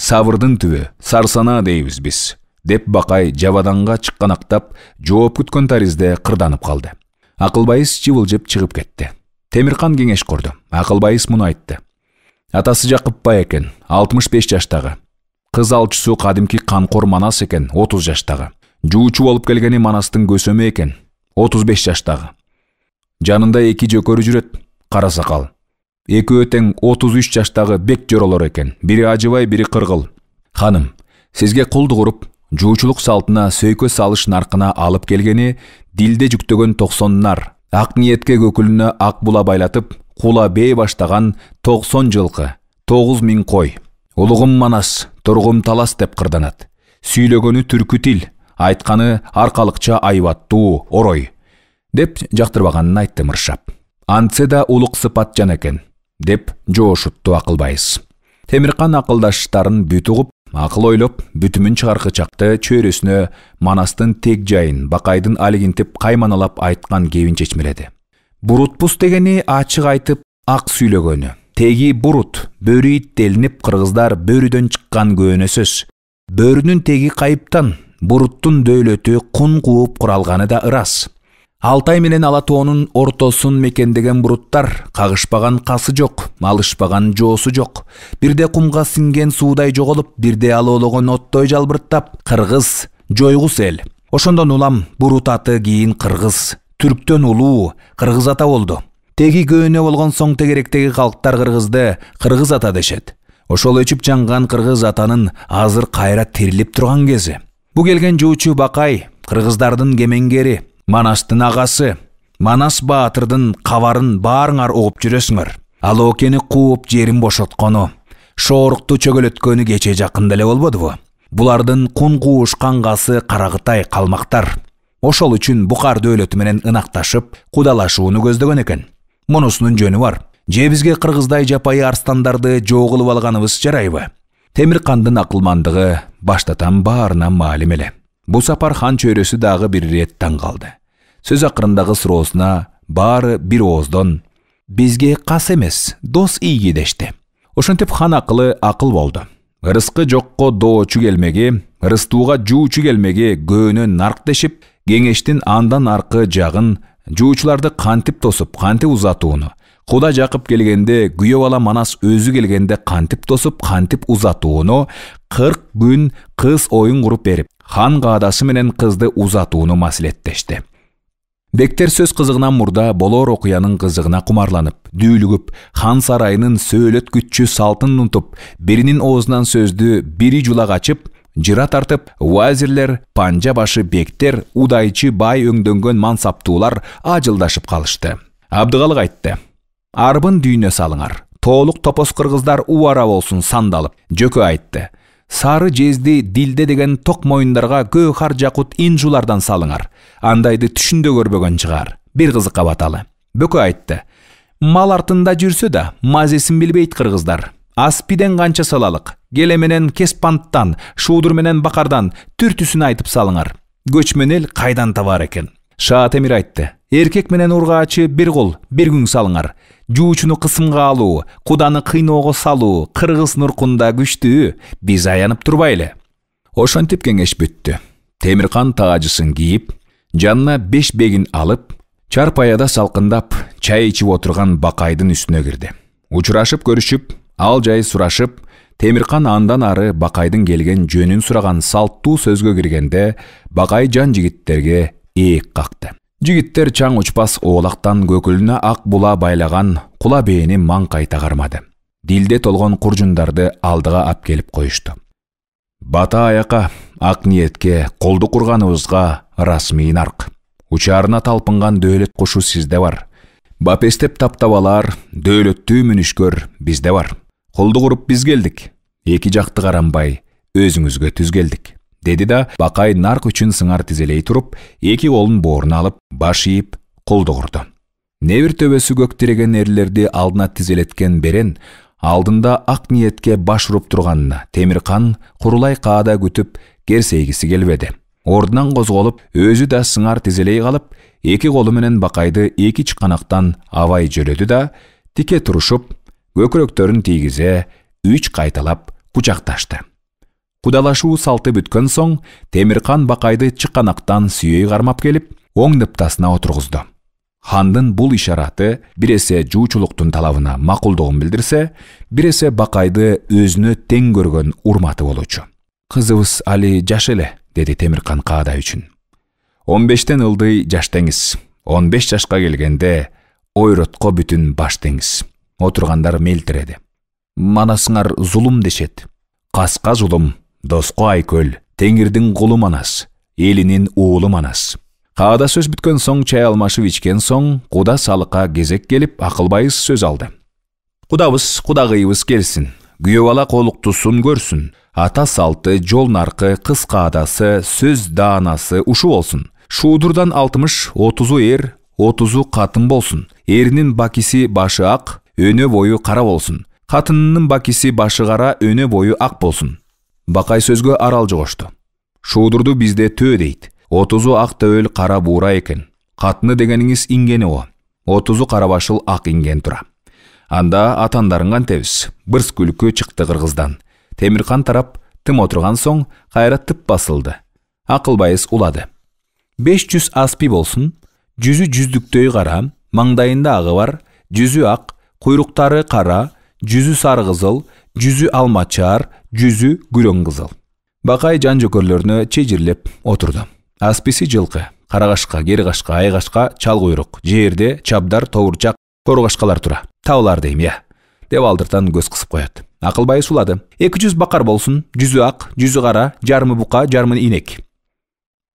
Сабырдын түбү сарсана дейбиз биз, деп Бакай жабаданга чыкканактап, жооп күткөн таризде кырданып калды. Акылбайыс жыбылжып чыгып кетти. Темиркан кеңеш көрдү. Акылбайыс муну айтты. Атасы Жакыпбай экен, 65 жаштагы. Кыз алчусу кадимки Канкор Манас экен, 30 жаштагы. Жуучу болуп келгени Манастын көсөмү экен, 35 жаштагы. Жанында 2 жөкөрү жүрөт, кара сакал. Экөө тең 33 жаштагы бек жоролор экен, бири Ажыбай, бири Кыргыл. Ханым, сизге кулдук уруп, жуучулук салтына сөйкө салыш наркына алып келгени дилде жүктөгөн 90 нар, ак ниетке көкүлүнө ак була байлатып, кула бей баштаган 90 жылкы, 9000 кой. Улугум Манас, тургум талас деп кырданат. Сүйлөгөнү түркү тил, айтканы аркалыкча айбаттуу, орой, деп жактырбаганын айтты мыршап. Антсе да улук сыпат жан экен, деп жоошутту Акылбайыс. Темиркан акылдаштарын бүт угуп, акыл ойлоп, бүтүмүн чыгаркы чакты чөйрөсүнө Манастын тег жайын Бакайдын алигинтип кайманалап айткан кебин чечмеледи. Бурутпус дегени ачык айтып, ак сүйлөгөнү. Теги бурут, бөрү иттелинип кыргыздар бөрүдөн чыккан көөнө сөз. Бөрүнүн теги кайыптан, буруттун дөөлөтү кун кууп куралганы да ырас. Алтай менен Ала тоонун ортосун мекендеген буруттар кагышпаган касы жок, алышпаган жоосу жок. Бирде кумга синген суудай жоголуп, бирде алоологон оттой жалбырттап, кыргыз жойгус эл. Ошондон улам бурут аты кийин кыргыз, түрктөн улуу кыргыз ата болду. Теги көөнө болгон соң тегеректеги калктар кыргызды кыргыз ата дешет. Ошол өчүп жанган кыргыз атанын азыр кайра тирилип турган кези. Бу келген жуучу Бакай кыргыздардын кемеңгери, Манастын агасы, Манас баатырдын кабарын баарыңар угуп жүрөсүңөр. Ал окени кууп жерин бошоткону, шоорукту чөгөлөткөнү кече жакында эле болбодубу? Булардын кун куушкан касы Карагытай калмактар. Ошол үчүн Бухар дөөлөтү менен ынакташып, кудалашууну көздөгөн экен. Мунусунун жөнү бар. Же бизге кыргыздай жапайы арстандарды жоо кылып алганыбыз жарайбы? Темиркандын акылмандыгы баштатан баарына маалим эле. Бу сапар хан чөйрөсү дагы бир ирет таң калды. Сөз акырындагы суроосуна баары бир ооздон «Бизге кас эмес, дос ийги» дешти. Ошентип хан акылы акыл болду. Ырыскы жокко доочу келмеги, ырыстууга жуучу келмеги көөнө нарк дешип, кеңештин андан аркы жагын жуучуларды кантип тосуп, кантип узатууну, куда жакып келгенде, күйөө бала Манас өзү келгенде кантип тосуп, кантип узатууну 40 күн кыз оюн куруп берип, хан каадасы менен кызды узатууну маселеттешти. Бектер сөз кызыгынан мурда болор окуянын кызыгына кумарланып, дүүлүгүп, хан сарайынын сөөлөткүчү салтын унутуп, биринин оозунан сөздү бири жула качып, жыра тартып, вазирлер, панжа башы бектер, удайчы бай өңдөнгөн мансаптуулар ажылдашып калышты. Абдыгалык айтты: «Арбын дүйнө салыңар, тоолук топос кыргыздар убара болсун сандалып». Жөкө айтты: «Сары жезди дилде деген ток моюндарга көөхар жакут инжулардан салыңар. Андайды түшүндө көрбөгөн чыгар. Бир кызыкка баталы». Бөкө айтты: «Мал артында жүрсө да мазесин билбейт кыргыздар. Аспиден канча салалык, келе менен кеспанттан, шуудур менен бакардан түртүсүн айтып салыңар. Көчмөн эл кайдан табар экен?» Шаа Темир айтты: «Эркек менен ургаачы бир кол, бир күн салыңар. Жуучуну кысымга алуу, куданы кыйноого салуу кыргыз нуркунда күчтүү, биз аянып турбайлы». Ошентип кеңеш бүттү. Темиркан таажысын кийип, жанына 5 бегин алып, чарпаяда салкындап, чай ичип отурган Бакайдын үстүнө кирди. Учурашып көрүшүп, ал жай сурашып, Темиркан андан ары Бакайдын келген жөнүн сураган салттуу сөзгө киргенде, Бакай жан жигиттерге ээк какты. Жигиттер чаң учпас оолактан көкүлүнө ак була байлаган кула бээни маң кайта кармады. Дилде толгон куржундарды алдыга ап келип коюшту. «Бата аяка, ак ниетке, колду курганыбызга расмий нарк. Учарына талпынган дөөлөт кушу сизде бар. Бапестеп таптабалар, дөөлөттүү мүнүшкөр бизде бар. Колду куруп биз келдик. Эки жакты каранбай, өзүңүзгө түз келдик», деди да Бакай нарк үчүн сыңар тизелей туруп, эки колун бооруна алып, баш ийип, колду курду. Небир төбөсү көк тиреген эрлерди алдына тизелеткен Берен алдында ак ниетке баш уруп турганына Темиркан курулай каада күтүп керсейгиси келбеди. Ордунан козголуп, өзү да сыңар тизелей калып, эки колу менен Бакайды эки чыканактан абай жөлөдү да, тике турушуп, көкүрөктөрүн тийгизе, 3 кайталап кучакташты. Кудалашуу салты бүткөн соң, Темиркан Бакайды чыканактан сүйөй кармап келип, оң ныптасына отургузду. Хандын бул ишараты бир эсе жуучулуктун талабына макулдугун билдирсе, бир эсе Бакайды өзүнө тең көргөн урматы болчу. «Кызыбыз али жаш эле», деди Темиркан каада үчүн. «15тен ылдый жаш теңиз. 15 жашка келгенде ойротко бүтүн баш теңиз». Отургандар мелтиреди. «Манасыңар зулум дешет. Каска зулум, доско айкөл, теңирдин кулу Манас, элинин уулу Манас». Каада сөз бүткөн соң, чай алмашып ичкен соң, куда салыкка кезек келип, акылбайыз сөз алды. «Кудабыз, кудагыйыбыз келсин, күйөө бала колуктусун көрсүн. Ата салты, жол наркы, кыз каадасы, сөз даанасы ушу болсун. Шуудурдан 60-30 эр, 30 катын болсун. Эринин бакиси башы ак, өнө бою кара болсун. Катынынын бакиси башы кара, өнө бою ак болсун». Бакай сөзгө аралжы кошту. «Шуудурду бизде төө дейт. 30 ак төөл кара буура экен. Катыны дегениңиз ингени о. 30 кара башыл ак инген тура. Анда атандарың кантебиз?» Бырс күлкү чыкты кыргыздан. Темиркан тарап тым отурган соң, кайра тып басылды. Акылбайыз улады. «500 аспи болсун, жүзү жүздүктөй кара, маңдайында агы бар, жүзү ак, куйруктары кара, жүзү сары кызыл, жүзү алмачар, жүзү күрөң кызыл». Бакай жан жөкөрлөрүнө чежирлеп отурду. Асписи жылкы, карагашка, керигашка, айгашка, чал куйрук, жерде чабдар, тобурчак, коргашкалар тура. Таулар дейм, я, деп алдыртан көз кысып коет. Акылбай сулады. 200 бакар болсун, жүзү ак, жүзү кара, жарымы бука, жарымы инек.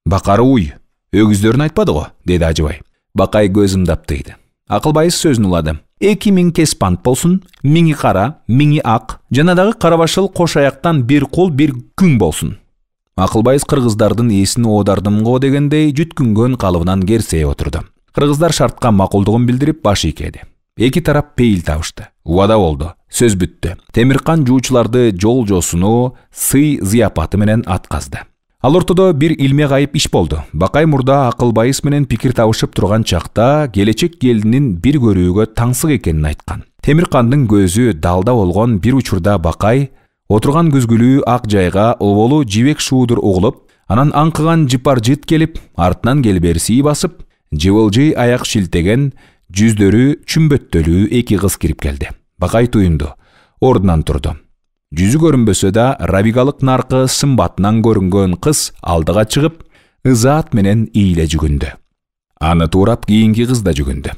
«Бакары уй, өгүздөрүн айтпады го», деди Ажыбай. Бакай көз ымдап тыйды. Акылбай сөзүн улады. 2000 кеспант болсын, 1000 қара, 1000 ақ, жанадағы қарабашыл қош аяқтан бір қол бір күң болсын. Ақылбайыз қырғыздардың есін одардым ғо дегендей жүткүнгөн қалыбынан керсей отырды. Қырғыздар шартқа мақұлдығын білдіріп баш екеді. Эки тарап пейіл табышты. Уада болды. Сөз бүтті. Темирқан жуучыларды жол жосуну сый зияпаты менен атқазды. Ал ортодо бир илме ғайып иш болды. Бакай мурда Акылбайыс менен пикир табышып турган чакта келечек келинин бир көрүүгө таңсык экенин айткан. Темиркандын көзү далда болгон бир учурда Бакай отурган күзгүлүү ак жайга оболу жибек шуудур угулуп, анан аңкыган жыпар жыт келип, артынан келберси басып, жыбылжый аяк шилтеген, жүздөрү чүмбөттөлүү эки кыз кирип келди. Бакай туюнду, ордунан турду. Жүзү көрүнбөсө да рабигалык наркы сымбатынан көрүнгөн кыз алдыга чыгып, ызаат менен ийле жүгүндү. Аны туурап кийинки кыз да жүгүндү.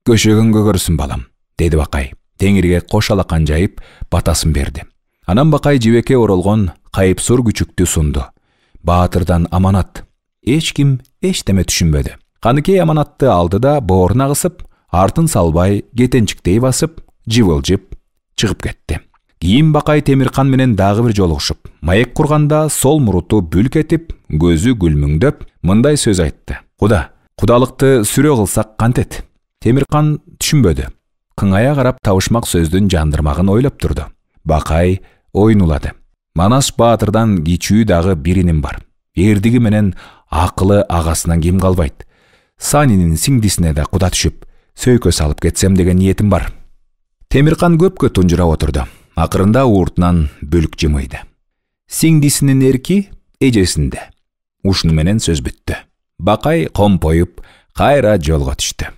Көшөгөнгө көрсүн балам, деди Бакай. Теңирге кош алакан жайып, батасын берди. Анан Бакай жибекке оролгон кайыпсур күчүктү сунду. Баатырдан аманат. Эч ким эчтеме түшүнбөдү. Каныкей аманатты алды да бооруна кысып, артын салбай, кетенчиктей басып, жыбылжып чыгып кетти. Кийин Бакай Темиркан менен дагы бир жолугушуп, маек курганда сол муруту бүлк этип, көзү күлмүңдөп, мындай сөз айтты. Кудалыкты сүрө кылсак кантет? Темиркан түшүнбөдү. Кыңая карап табышмак сөздүн жандырмагын ойлоп турду. Бакай ойнулады. Манас Баатырдан кичүү дагы биринин бар. Эрдиги менен акылы агасынан ким калбайт. Санинин сиңдисине да куда түшүп, сөйкө салып кетсем деген ниетим бар. Темиркан көпкө тунжура отурду. Акырында ууртунан бүлк жымыйды. Сиңдисинин эрки эжесинде. Ушуну менен сөз бүттү. Бакай компоюп, кайра жолго түштү.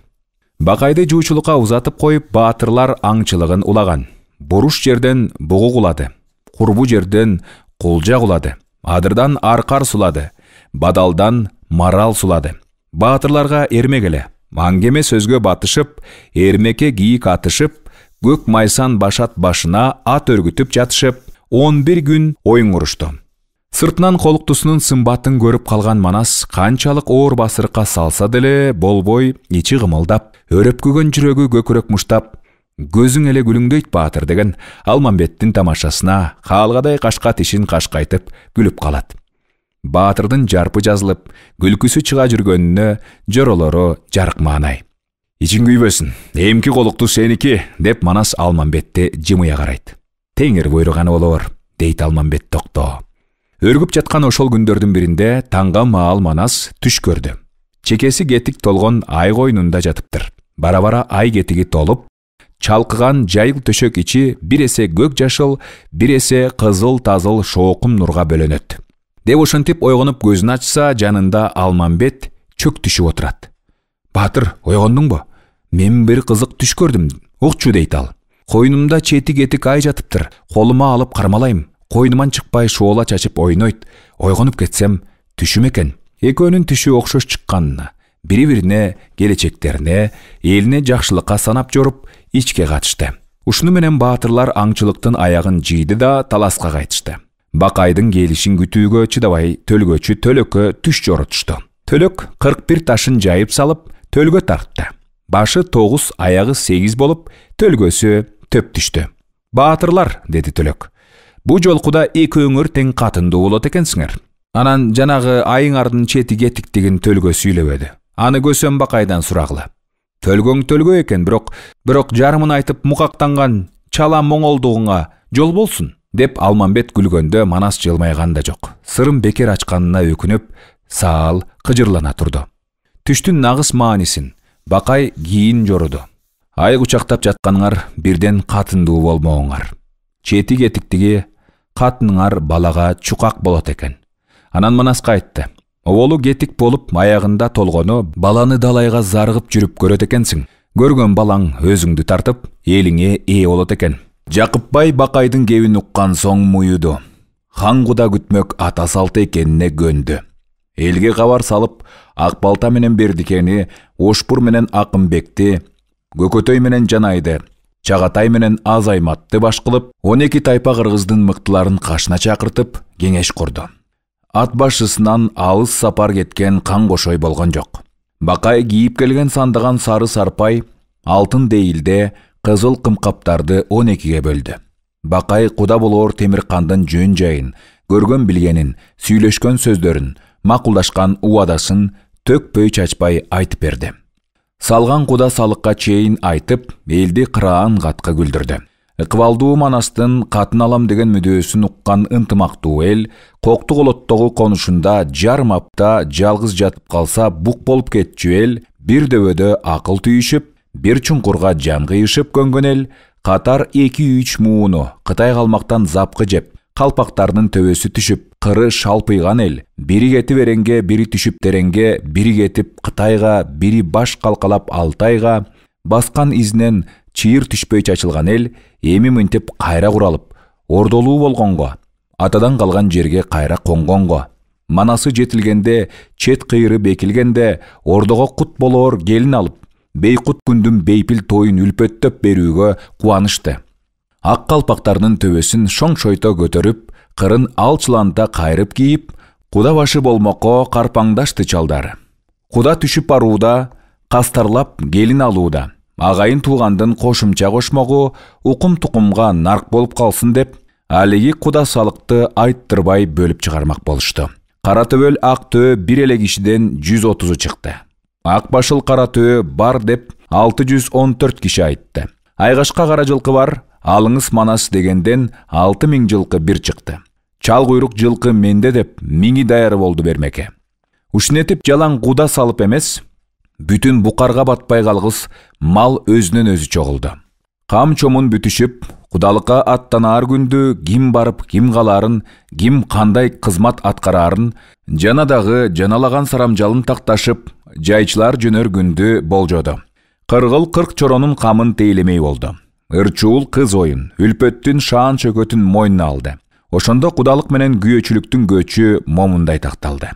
Бакайды жуучулукка узатып коюп, баатырлар аңчылыгын улаган. Буруш жерден бугу кулады. Курбу жерден кулжа кулады. Адырдан аркар сулады. Бадалдан марал сулады. Баатырларга эрмек эле. Маңгеме сөзгө батышып, эрмекке кийик атышып, көк майсан башат башына ат өргүтүп жатышып, 11 күн оюн урушту. Сыртынан колуктусунун сымбатын көрүп калган Манас канчалык оор басырыкка салса деле болбой, ичи кымылдап, өрөпкөгөн жүрөгү көкүрөк муштап, көзүң эле күлүңдөйт Баатыр деген Алмамбеттин тамашасына каалгадай кашка тишин кашкайтып күлүп калат. Баатырдын жарпы жазылып, күлкүсү чыга жүргөнүнө жоролору жарыкмаанай. Ичиң күйбөсүн, эмки колукту сеники, деп Манас Алмамбетти жымыя карайт. Теңир буйруганы болор, дейт Алмамбет токтоо. Өргүп жаткан ошол күндөрдүн биринде таңга маал Манас түш көрдү. Чекеси кетик толгон ай койнунда жатыптыр. Бара-бара ай кетиги толуп, чалкыган жайыл төшөк ичи бир эсе көк жашыл, бир эсе кызыл тазыл шоокум нурга бөлөнөт. Деп ошентип ойгонуп көзүн ачса, жанында Алмамбет чөк түшүп отурат. Баатыр, ойгондуңбу? Мен бир кызык түш көрдүм. Укчу, дейт ал. Койнумда чети кетик ай жатыптыр. Колума алып кармалайм. Койнуман чыкпай шоола чачып ойнойт. Ойгонуп кетсем, түшүм экен. Экөөнүн түшү окшош чыкканына, бири-бирине, келечектерине, элине жакшылыкка санап жоруп, ичке катышты. Ушуну менен баатырлар аңчылыктын аягын жийди да таласка кайтышты. Бакайдын келишин күтүүгө чыдабай төлгөчү Төлөккө түш жорутушту. Төлөк 41 ташын жайып салып, төлгө тартты. Башы 9, аягы 8 болуп, төлгөсү төп түштү. Баатырлар, деди Төлөк. Бу жолкуда экөөңөр тең катындуу болот экенсиңер. Анан жанагы айыңардын чети кетиктигин Төлгө сүйлөбөдү. Аны көсөм Бакайдан сурагыла. Төлгөң төлгө экен, бирок жарымын айтып мукактанган чала моңолдугуңа жол болсун, деп Алмамбет күлгөндө Манас жылмайган да жок. Сырын бекер ачканына өкүнүп, саал кыжырлана турду. Түштүн нагыс маанисин Бакай кийин жоруду. Ай кучактап жатканыңар бирден катындуу болмоңар. Чети кетиктиги катыныңар балага чукак болот экен. Анан Манаска айтты. Оболу кетик болуп аягында толгону баланы далайга заргып жүрүп көрөт экенсиң. Көргөн балаң өзүңдү тартып, элиңе ээ болот экен. Жакыпбай Бакайдын кебин уккан соң муюду. Хан куда күтмөк ата салты экенине көндү. Элге кабар салып, Ак Балта менен Бердикени, Ошпур менен Акымбекти, Көкөтөй менен Жанайды, Чагатай менен Азайматты баш кылып, 12 тайпа кыргыздын мыктыларын кашына чакыртып, кеңеш курду. Ат башысынан алыс сапар кеткен кан кошой болгон жок. Бакай кийип келген сандаган сары сарпай алтын дейілде қызыл қымқаптарды 12-ге бөлді. Бақай құда болор Темирқандың жөн жайын, көрген білгенін, сөйлешкен сөздерін, мақұлдашқан уадасын төкпөй чачпай айтып берді. Салған құда салыққа чейін айтып, елді қырағын қатқа күлдірді. Ықвалдуу Манастың қатын алам деген мүдөөсін ұққан ынтымақтуу ел, қоқты қолоттоғы конушында жарым апта жалғыз жатып қалса бұқ болып кетчү ел, бір дөбөдө ақыл түйішіп, бір чұңқырға жан қиышып көнгөн ел, қатар 2-3 мууну Қытай қалмақтан запқы жеп, қалпақтарының төбесі түшіп, қыры шалпыйған ел, бири кетіп еренге, бири түшіп теренге, бири кетіп Қытайға, бири баш қалқалап Алтайға, басқан изінен чиыр түшпөй чачылған ел, эми мынтип қайра құралып, ордолуу болгонго, атадан қалған жерге қайра қоңгонго, манасы жетілгенде, чет қиыры бекілгенде, ордоға құт болор келін алып, бейқұт күндүн бейпіл тойын үлпөттөп берүүгө кубанышты. Ақ қалпақтарының төбесін шоң-шойто көтөрүп, қырын алчыланта қайрып кийип, құда башы болмоқо қарпаңдашты чалдары. Құда түшіп барууда, қастарлап келін алууда, ағайын туғандың қошымча қошмоғу уқым-тұқымға нарқ болып қалсын деп, әлігі құда салықты айттырбай бөліп шығармақ болышты. Қара төбел ақ төө бір еле кишиден 130 чықты. Ақ башыл қара төө бар деп 614 киши айтты. Айғашқа қара жылқы бар, алыңыз Манас дегенден 6000 жылқы бір чықты. Чал құйрық жылқы менде деп миңи дайыр болды бермеке. Ушнетіп жалаң құда салып емес, бүтін бұқарға батпай қалғыз мал өзінен өзі чоғылды. Қам чомын бүтішіп, құдалыққа аттанар күнді ким барып, ким қаларын, ким қандай қызмат атқарарын, жанадағы жаналаған сарамжалын тақташып, жайчылар жөнөр күнді болжоды. Қырғыл 40 чоронun қамын тейлемей болды. Үрчуыл қыз ойын, үлпөттің шаан шөкөтін мойнына алды. Ошондо құдалық менен күйөчүлүктүн көчү момундай такталды.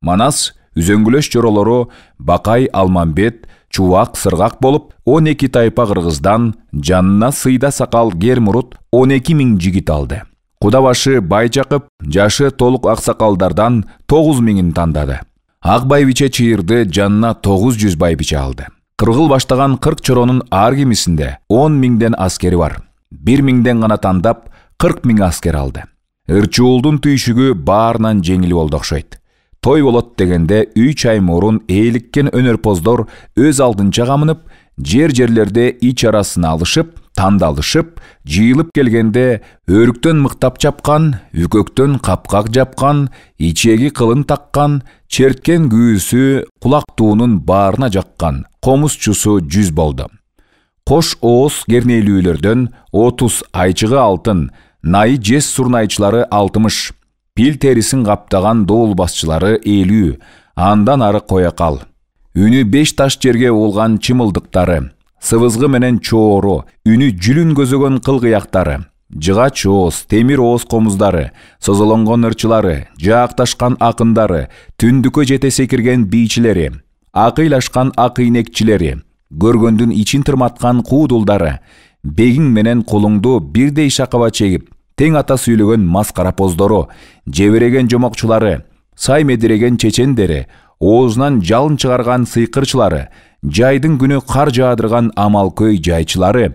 Манас үзөңгүлөш жоролору Бакай, Алманбет, Чубак, Сыргак болуп, 12 тайпа кыргыздан, жанына сыйда сакал Гермурут 12.000 жигит алды. Кудабашы Байжакып, жашы толук аксакалдардан 9.000 тандады. Ак байбиче чыйырды жанына 900 байбиче алды. Кыргыл баштаган 40 чоронун ар кимисинде 10.000ден аскери бар. 1.000ден гана тандап 40.000 аскер алды. Ырчуулдун түйшүгү баарынан жеңил болду окшойт. Той болот дегенде 3 ай мурун ээликкен өнөрпоздор өз алдынча камынып, жерлерде ич арасын алышып, тандалышып, жыйылып келгенде өрүктөн мыктап чапкан, үкөктөн капкак жапкан, ичеги кылын таккан, черткен күүсү кулактуунун баарына жаккан, комузчусу 100 болду. Кош ооз кернейлүүлөрдөн 30 айчыгы алтын, найы жес сурнайчылары 60, пил терисин каптаган доол басчылары 50, андан ары коякал. Үнү 5 таш жерге олган чымылдыктары, сывызгы менен чоору, үнү жүлүн көзөгөн кылгыяктары, жыгач ооз, темир ооз комуздары, созолонгон ырчылары, жаакташкан акындары, түндүккө жете секирген бийчилери, акыйлашкан акыйнекчилери, көргөндүн ичин тырматкан куудулдары, бегиң менен кулуңду бирдей шакаба чегип, тең ата сүйлөгөн маскара поздору, жебереген жомокчулары, сай медиреген чечендери, оозунан жалын чыгарган сыйкырчылары, жайдын күнү кар жаадырган амалкөй жайчылары,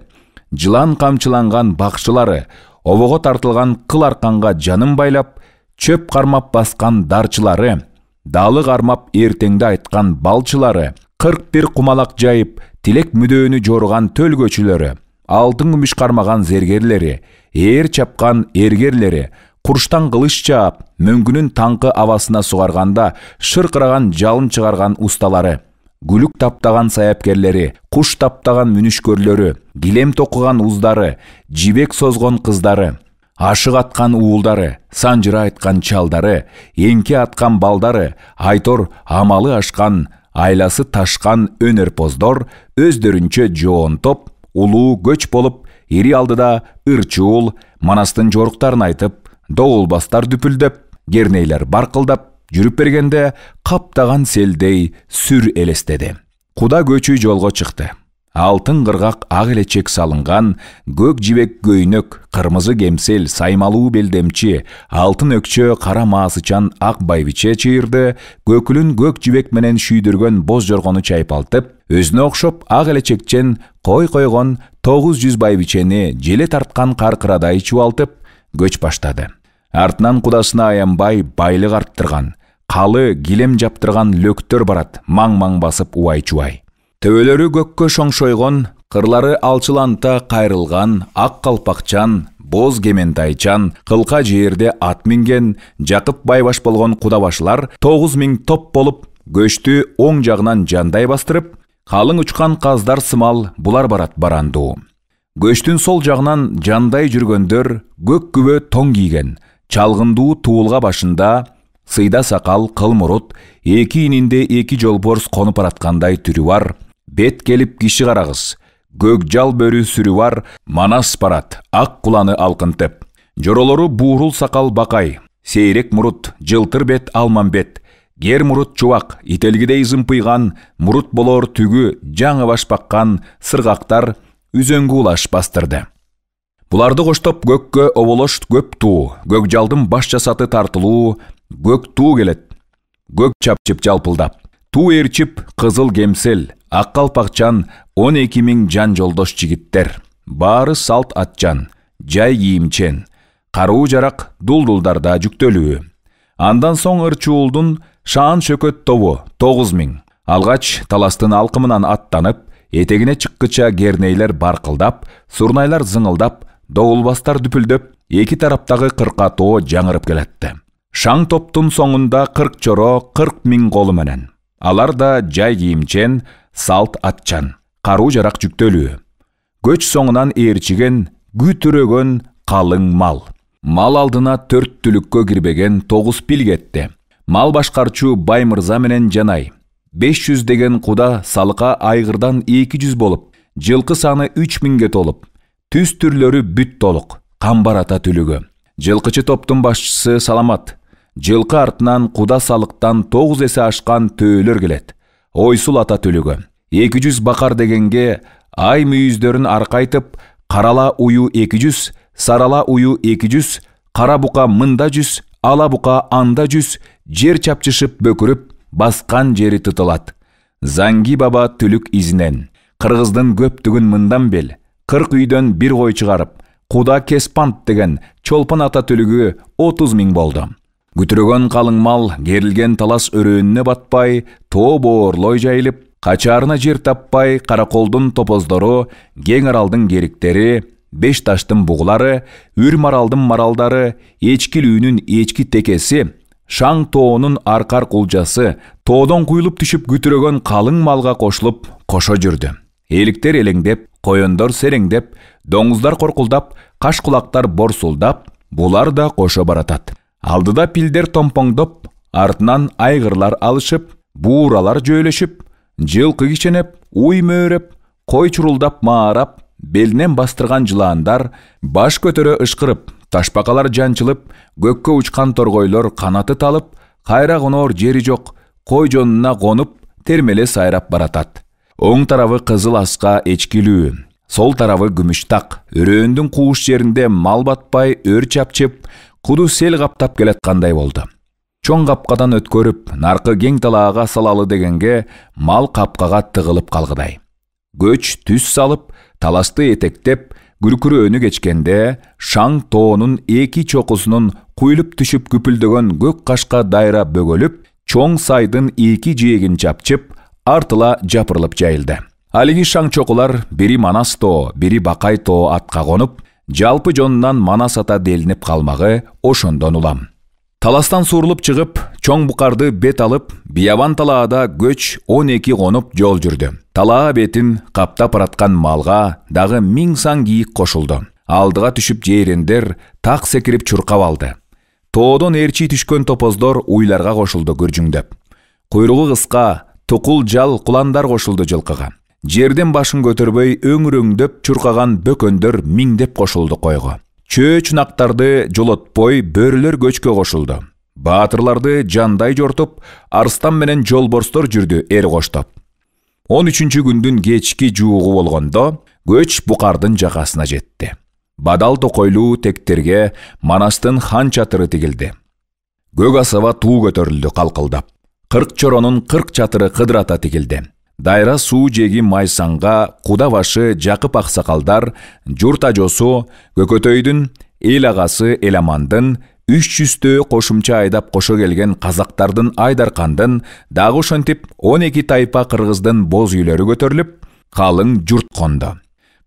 жылан камчыланган бакчылары, обого тартылган кыл арканга жанын байлап, чөп кармап баскан дарчылары, далы кармап эртеңде айткан балчылары, 41 кумалак жайып, тилек мүдөөнү жоруган төлгөчүлөрү, алтын күмүш кармаган зергерлери, ээр чапкан эргерлери, курштан кылыч чаап, мөңгүнүн таңкы абасына сугарганда шыркыраган жалын чыгарган усталары, гүлүк таптаган саяпкерлери, куш таптаган мүнүшкөрлөрү, килем токуган уздары, жибек созгон кыздары, ашык аткан уулдары, санжыра айткан чалдары, эңке аткан балдары, айтор амалы ашкан, айласы ташкан өнөрпоздор өздөрүнчө жоонтоп, улуу көч болуп, ири алдыда ырчуул, Манастын жоруктарын айтып, доолбастар дүпүлдөп, кернейлер баркылдап, жүрүп бергенде каптаган селдей сүр элестеди. Куда көчү жолго чыкты. алтын кыргак ак элечек салынган, көк жибек көйнөк, кырмызы кемсел, саймалуу белдемчи, алтын өкчө, кара маасычан ак байбиче чыйырды, көкүлүн көк жибек менен шүйдүргөн боз жоргону чайпалтып, өзүнө окшоп ак элечекчен кой койгон 900 байбичени желе тарткан каркырадай чубалтып, көч баштады. Артынан кудасына аянбай байлык арттырган, калы килем жаптырган лөктөр барат, маң-маң басып убай-чубай. Төбөлөрү көккө шоңшойгон, кырлары алчыланта кайрылган, ак калпакчан, боз кементайчан, кылка жерде ат минген, Жакып байбаш болгон кудабашылар 9000 топ болуп, көчтү оң жагынан жандай бастырып, калың учкан каздар сымал булар барат барандуу. Көчтүн сол жагынан жандай жүргөндөр көк күбө тоң кийген, чалгындуу туулга башында сыйда сакал, кыл мурут, эки ининде эки жолборс конуп бараткандай түрү бар, бет келип киши карагыз, көк жал бөрү сүрү бар, манас барат, ак куланы алкынтып. Жоролору буурул сакал бакай, сейрек мурут, жылтыр бет алмамбет, гер мурут чубак, ителгидей зымпыйган, мурут болор түгү жаңы баш баккан сыргактар үзөңгү улаш бастырды. Буларды коштоп көккө оболош көп туу, көк жалдын баш жасаты тартылуу, көк туу келет, көк чапчып жалпылдап. Туу эрчип, кызыл кемсел, ак калпакчан, 12 000 жан жолдош жигиттер. Баары салт атчан, жай кийимчен, каруу жарак дулдулдарда жүктөлүү. Андан соң ырчуулдун шаан шөкөт тобу 9000. Алгач таластын алкымынан аттанып, этегине чыккыча кернейлер баркылдап, сурнайлар зыңылдап, доулбастар дүпүлдөп, эки тараптагы кыркатоо жаңырып келетти. Шаң топтун соңунда 40 чоро 40 000 колу менен. Алар да жай кийимчен, салт атчан, каруу жарак жүктөлүү. Көч соңунан ээрчиген, күтүрөгөн калың мал. Мал алдына 4 түлүккө кирбеген 9 пил кетти. Мал башкарчу бай мырза менен жанай. 500 деген куда салыка айгырдан 200 болуп, жылкы саны 3000ге толуп, түз түрлөрү бүт толук, камбар ата түлүгү. Жылкычы топтун башчысы Саламат. Жылкы артынан куда салыктан 9 эсе ашкан төөлөр келет. Ойсул ата түлүгү. 200 бакар дегенге ай мүйүздөрүн аркайтып, карала уyu 200, сарала уyu 200, кара бука мында 100, ала бука анда 100, жер чапчышып бөкүрүп, баскан жери тытылат. Занги баба түлүк изинен, кыргыздын көптүгүн мындан бел, 40 үйдөн бир кой чыгарып, куда Кеспант деген чолпон ата түлүгү 30 000 болду. Күтүрөгөн калың мал керилген талас өрөөнүнө батпай, тоо боорлой жайылып, качаарына жер таппай, караколдун топоздору, кең аралдын кериктери, беш таштын бугулары, үр маралдын маралдары, эчкилүүнүн эчки текеси, шаң тоонун аркар кулжасы, тоодон куйлуп түшүп күтүрөгөн калың малга кошулуп, кошо жүрдү. Эликтер элеңдеп, коёндор сереңдеп, доңуздар коркулдап, каш кулактар борсулдап, булар да кошо баратат. Алдыда пилдер томпоңдоп, артынан айгырлар алышып, бууралар жөөлөшүп, жылкы киченеп, уй мөөрөп, кой чурулдап маарап, белинен бастырган жылаандар баш көтөрө ышкырып, ташпакалар жанчылып, көккө учкан торгойлор канаты талып, кайра коноор жери жок, кой жонуна конуп, термеле сайрап баратат. Оң тарабы кызыл аска эчкилүү, сол тарабы күмүштак, өрөөндүн кууш жеринде мал батпай өр чапчып, куду сел каптап келаткандай болду. Чоң капкадан өткөрүп, наркы кең талаага салалы дегенге мал капкага тыгылып калгыдай. Көч түз салып, таласты этектеп, күркүрөөнү кечкенде, шаң тоонун эки чокусунун куйлуп түшүп күпүлдөгөн көк кашка дайра бөгөлүп, чоң сайдын эки жээгин чапчып, артыла жапырылып жайылды. Алиги шаң чокулар бири Манас тоо, бири Бакай тоо атка конуп, жалпы жонунан Манас ата делинип калмагы ошондон улам. Таластан сурулуп чыгып, чоң букарды бет алып, биябан талаада көч 12 конуп жол жүрдү. Талаа бетин каптап бараткан малга дагы 1000 сан кийик кошулду. Алдыга түшүп жээрендер так секирип чуркап алды. Тоодон эрчи түшкөн топоздор уйларга кошулду гүржүңдөп. Куйругу кыска, тукул жал куландар кошулду жылкыга. Жерден башын көтөрбөй өңүрөңдөп чуркаган бөкөндөр миңдеп кошулду койго. Чөө чунактарды жолотпой бөрүлөр көчкө кошулду. Баатырларды жандай жортуп, арстан менен жолборстор жүрдү эр коштоп. 13 күндүн кечки жуугу болгондо көч букардын жакасына жетти. Бадал токойлуу тектерге Манастын хан чатыры тигилди. Көк асаба туу көтөрүлдү калкылдап. 40 чоронун 40 чатыры кыдырата тигилди. Дайра суу жеги Майсанга куда башы Жакып аксакалдар, журт ажосу Көкөтөйдүн эл агасы Эламандын 300 кошумча айдап кошо келген казактардын Айдаркандын дагы ошентип 12 тайпа кыргыздын боз үйлөрү көтөрүлүп, калың журт кондо.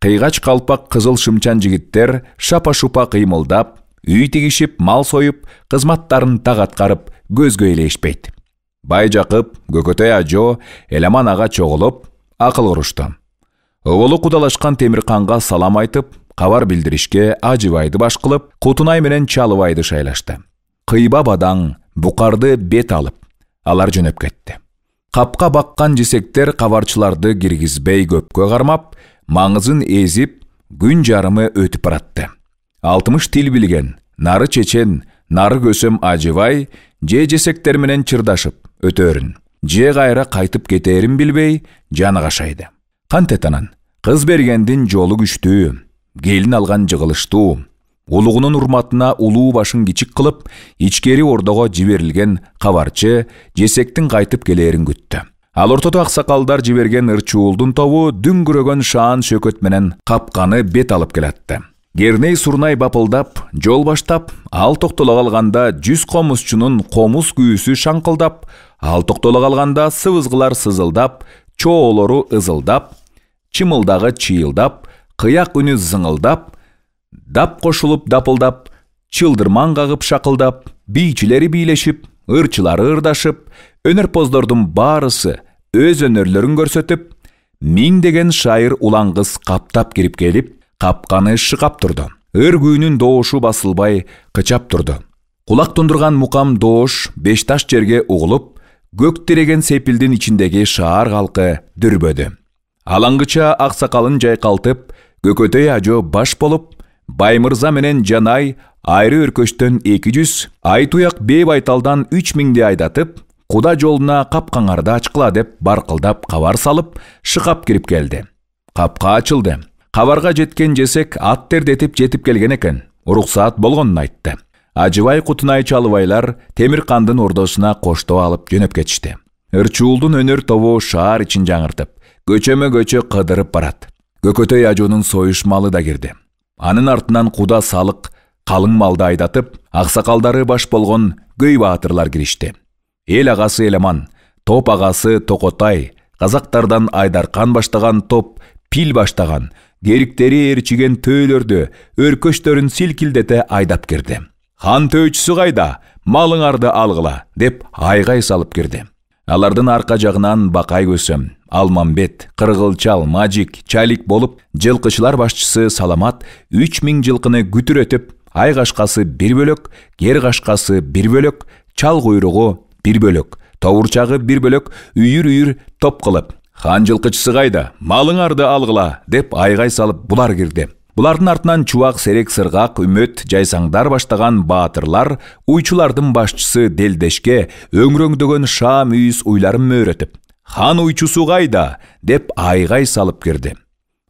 Кыйгач калпак кызыл шымчан жигиттер шапа-шупа кыймылдап, үй тигишип, мал союп, кызматтарын так аткарып, көзгө элешпейт. Бай Жакып, Көкөтөй ажо, Эламан ага чогулуп, акыл курушту. Оголу кудалашкан Темирканга салам айтып, кабар билдиришке Ажыбайды баш кылып, Кутунай менен Чалыбайды шайлашты. Кыйба бадаң букарды бет алып, алар жөнөп кетти. Капка баккан жесектер кабарчыларды киргизбей көпкө кармап, маңызын эзип, күн жарымы өтүп баратты. 60 тил билген, нары чечен, нары көсөм Ажыбай же жесектер менен чырдашып өтөрүн, же кайра кайтып кетерин билбей жаны кашайды. Кантет анан, кыз бергендин жолу күчтүү, келин алган жыгылыштуу, улугунун урматына улуу башын кичик кылып, ичкери ордого жиберилген кабарчы жесектин кайтып келерин күттү. Ал ортодо аксакалдар жиберген ырчуулдун тобу дүңгүрөгөн шаан шөкөт менен капканы бет алып келатты. Керней сурнай бапылдап, жол баштап, ал токтоло калганда 100 комузчунун комуз күйүсү шаңкылдап, ал токтоло калганда сыбызгылар сызылдап, чоолору ызылдап, чымылдагы чыйылдап, кыяк үнү зыңылдап, дап кошулуп дапылдап, чылдырман кагып шакылдап, бийчилери бийлешип, ырчылары ырдашып, өнөрпоздордун баарысы өз өнөрлөрүн көрсөтүп, 1000 деген шайыр улаңгыз каптап кирип келип, капканы шыкап турду. Ыр күүнүн доошу басылбай кычап турду. Кулак тундурган мукам доош 5 таш жерге угулуп, көк тиреген сепилдин ичиндеги шаар калкы дүрбөдү. Алаңгыча аксакалын жайкалтып, Көкөтөй ажо баш болуп, Баймырза менен Жанай айры өркөчтөн 200, Айтуяк бей байталдан 3000 айдатып, куда жолуна капкаңарда ачкыла деп баркылдап кабар салып, шыкап кирип келди. Капка ачылды. Кабарга жеткен жесек ат тердетип жетип келген экен. Уруксаат болгонун айтты. Ажыбай, Кутунай, Чалыбайлар Темиркандын ордосуна коштоо алып жөнөп кетишти. Ырчуулдун өнөр тобу шаар ичин жаңыртып, көчөмө-көчө кыдырып барат. Көкөтөй ажонун союш малы да кирди. Анын артынан куда салык, калың малды айдатып, аксакалдары баш болгон көй баатырлар киришти. Эл агасы Эламан, топ агасы Токотай, казактардан Айдаркан баштаган топ Пил баштаган, кериктери эрчиген төөлөрдү, өркөчтөрүн силкилдете айдап кирди. Хан төөчүсү кайда? Малыңарды алгыла, деп айгай салып кирди. Алардын арка жагынан Бакай көсөм, Алмамбет, Кыргылчал, Мажик, Чалик болуп, жылкычылар башчысы Саламат 3000 жылкыны күтүрөтүп, ай кашкасы 1 бөлөк, кер кашкасы 1 бөлөк, чал куйругу 1 бөлөк, тобурчагы 1 бөлөк, үйүр-үйүр топ кылып, хан жылкычысы кайда? Малыңарды алгыла, деп айгай салып булар кирди. Булардын артынан Чубак, Серек, Сыргак, Үмөт, Жайсаңдар баштаган баатырлар, уйчулардын башчысы Делдешке өңрөңдөгөн шаа мүйүз уйларын мөөрөтүп, хан уйчусу кайда? Деп айгай салып кирди.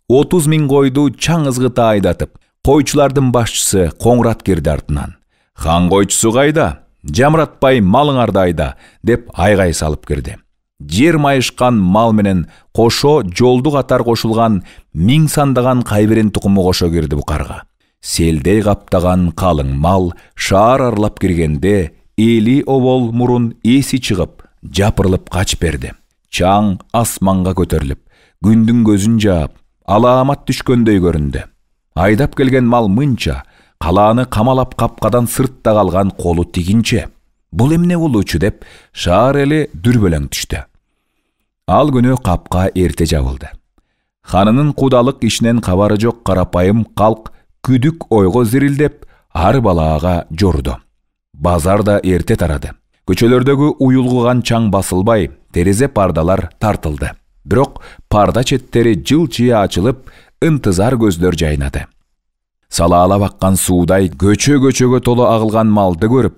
30 000 койду чаң ызгыта айдатып, койчулардын башчысы Коңрат кирди артынан. Хан койчусу кайда? Жамратпай малыңарды айда, деп айгай салып кирди. Жер майышкан мал менен кошо жолду катар кошулган 1000 сандаган кайберен тукуму кошо кирди букарга. Селдей каптаган калың мал шаар арлап киргенде эли обол мурун эси чыгып, жапырылып кач берди. Чаң асманга көтөрүлүп, күндүн көзүн жаап, алаамат түшкөндөй көрүндү. Айдап келген мал мынча, калааны камалап капкадан сыртта калган колу тигинче. Бул эмне болуучу деп шаар эли дүрбөлөң түштү. Ал күнү капка эрте жабылды. Ханынын кудалык ишинен кабары жок карапайым калк күдүк ойго зирилдеп, ар балаага жорду. Базар да эрте тарады. Көчөлөрдөгү уюлгуган чаң басылбай, терезе пардалар тартылды. Бирок парда четтери жылчыя ачылып, ынтызар көздөр жайнады. Салаала баккан суудай көчө-көчөгө толо агылган малды көрүп,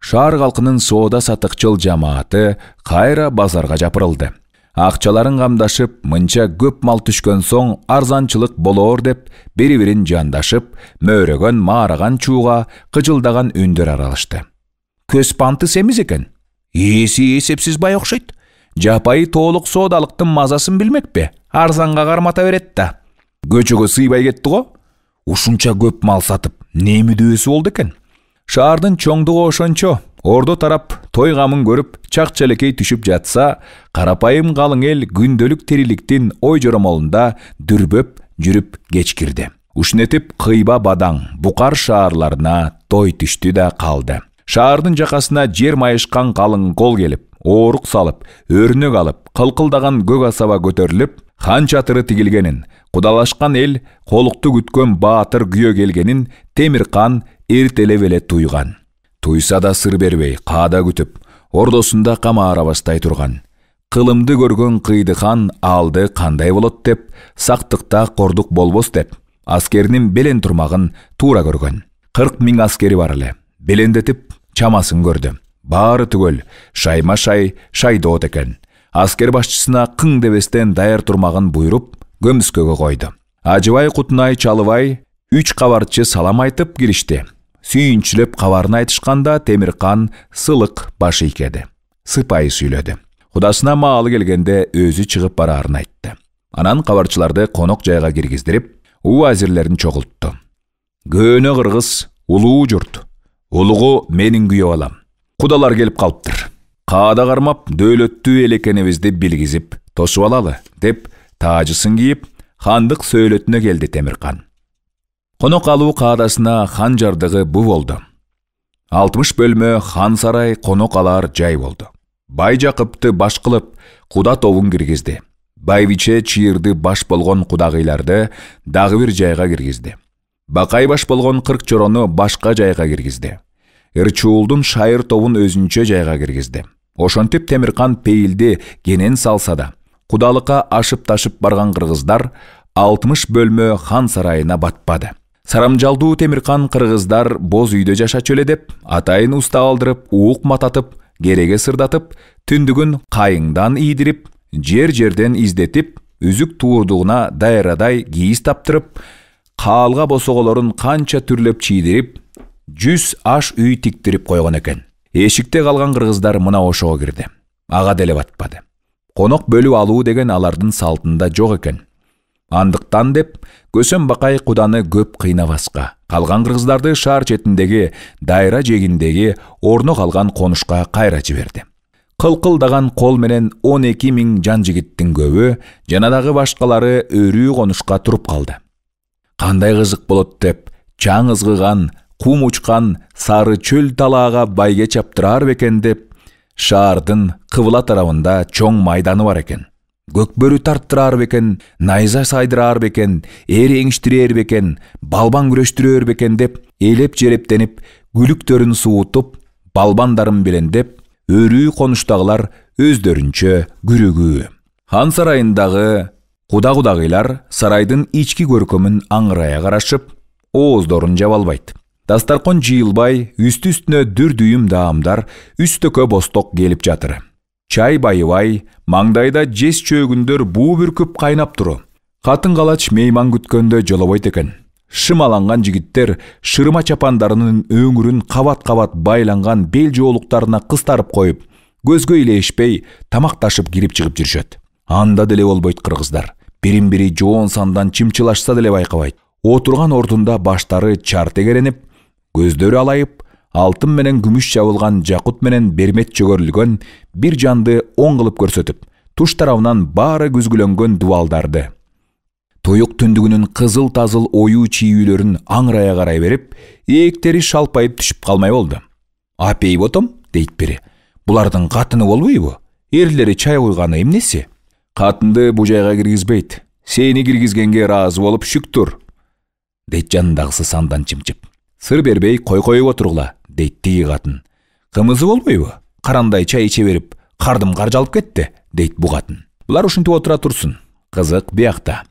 шаар калкынын соода сатыкчыл жамааты кайра базарга жапырылды. Акчаларын камдашып, мынча көп мал түшкөн соң арзанчылык болоор деп, бири-бирин жандашып, мөөрөгөн, маараган чууга, кыжылдаган үндөр аралашты. Көз пантыс эмес экен. Ээси эсепсиз бай окшойт. Жапайы тоолук соодалыктын мазасын билмекпи? Арзанга кармата берет да. Көчөгө сыйбай кетти го. Ушунча көп мал сатып, не мүдөөсү болду экен? Шаардын чоңдугу ошончо. Ордо тарап той камын көрүп, чак-челекей түшүп жатса, карапайым калың эл күндөлүк тириликтин ой жоромолунда дүрбөп жүрүп кечкирди. Ушнетип кыйба бадаң, букар шаарларына той түштү да калды. Шаардын жакасына жер майышкан калың кол келип, оорук салып, өрнөк алып, кылкылдаган көк асаба көтөрүлүп, хан чатыры тигилгенин, кудалашкан эл колукту күткөн баатыр күйө келгенин Темиркан эртелеп эле туйган. Туйса да сыр бербей, каада күтүп, ордосунда камаарабастай турган. Кылымды көргөн кыйды хан алды кандай болот деп, сактыкта кордук болбос деп, аскеринин белен турмагын туура көргөн. 40 000 аскери бар эле. Белендетип, чамасын көрдү. Баары түгөл, шайма-шай, шайдоот экен. Аскер башчысына кың дебестен даяр турмагын буйруп, көмүскөгө койду. Ажыбай, Кутунай, Чалыбай 3 кабарчы салам айтып киришти. Сүйүнчүлөп кабарын айтышканда Темиркан сылык баш ийкеди. Сыпайы сүйлөдү. Кудасына маалы келгенде өзү чыгып бараарын айтты. Анан кабарчыларды конок жайга киргиздирип, уу азирлерин чогултту. Көөнө кыргыз, улуу журт. Улугу менин күйөө алам. Кудалар келип калыптыр. Каада кармап, дөөлөттүү эл экенибизди билгизип, тосуп алалы, деп таажысын кийип, хандык сөөлөтүнө келди Темиркан. Конок алуу каадасына хан жардыгы бу болду. 60 бөлмө хан сарай конок алар жай болду. Бай Жакыпты баш кылып, куда тобун киргизди. Байбиче чыйырды баш болгон кудагыйларды дагы бир жайга киргизди. Бакай баш болгон 40 чорону башка жайга киргизди. Ырчуулдун шайыр тобун өзүнчө жайга киргизди. Ошонтип Темиркан пейилди кенен салса да, кудалыкка ашып-ташып барган кыргыздар 60 бөлмө хан сарайына батпады. Сарамжалдуу Темиркан кыргыздар боз үйдө жашачу эле деп, атайын уста алдырып, уук мататып, кереге сырдатып, түндүгүн кайыңдан ийдирип, жер-жерден издетип, үзүк туурдугуна дайрадай кийиз таптырып, каалга босоголорун канча түрлөп чийдирип, 100 аш үй тиктирип койгон экен. Эшикте калган кыргыздар мына ошого кирди. Ага деле батпады. Конок бөлүп алуу деген алардын салтында жок экен. Андыктан деп, Көсөн Бакай куданы көп кыйнабаска, калган кыргыздарды шаар четиндеги, дайра жегиндеги орно калган конушка кайра жиберди. Кылкылдаган кол менен 12 000 жан жигиттин көбү, жана дагы башкалары өрүү конушка туруп калды. Кандай кызык болот деп, чаң ызгыган, кум учкан сары чөл талаага байге чаптырар бекен деп, шаардын кыбыла тарабында чоң майданы бар экен. Көкбөрү тарттырар бекен, найза сайдырар бекен, эр эңиштирер бекен, балбан күрөштүрөр бекен деп, элеп-жерептенип, күлүктөрүн суутуп, балбандарын белендеп, өрүү конуштагылар өздөрүнчө күрөгүү. Хан сарайындагы кудагыйлар сарайдын ички көркөмүн аңырая карашып, ооздорун жаба албайт. Дастаркон жыйылбай, үстү-үстүнө дүр-дүйүм даамдар, үстөкө босток келип жатыр. Чай байыбай, маңдайда жес чөгүндөр буу бүркүп кайнап туру. Катын калач мейман күткөндө жолобойт экен. Шымаланган жигиттер шырма чапандарынын өңүрүн кабат-кабат байланган бел жоолуктарына кыстарып коюп, көзгө илешпей тамакташып кирип-чыгып жүрүшөт. Анда деле болбойт кыргыздар. Бирин-бири жоон сандан чымчылашса деле байкабайт. Отурган ордунда баштары чар тегеренип, көздөрү алайып, алтын менен күмүш жабылган жакут менен бермет чөгөрүлгөн бир жанды оң кылып көрсөтүп, туш тарабынан баары күзгүлөнгөн дубалдарды. Туюк түндүгүнүн кызыл-тазыл оюу чийүүлөрүн аңырая карай берип, ээктери шалпайып түшүп калмай болду. «Апей ботом», дейт бири. «Булардын катыны болбойбу? Эрлери чай куйганы эмнеси?» «Катынды бу жайга киргизбейт. Сени киргизгенге ыраазы болуп шүктүр», дейт жанындагысы сандан чымчып. «Сыр бербей кой-коюп отургула», дейт тиги катын. «Кымызы болбойбу? Карандай чай иче берип, кардым каржалып кетти», дейт бу катын. Булар ушинтип отура турсун. Кызык биякта.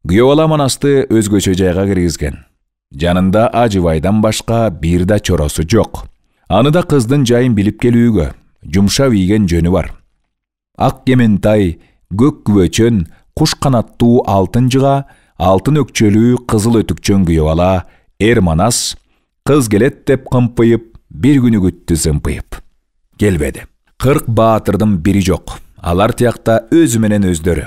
Күйөө бала манасты өзгөчө жайга киргизген. Жанында Ажыбайдан башка бир да чоросу жок. Аны да кыздын жайын билип келүүгө, жумшап ийген жөнү бар. Ак кементай, көк күбөчөн, куш канаттуу алтын жыга, алтын өкчөлүү кызыл өтүкчөн күйөп ала, Манас кыз келет деп кымпыйып, бир күнү күттү зымпыйып. Келбеди. 40 баатырдын бири жок. Алар тиякта өзү менен өздөрү.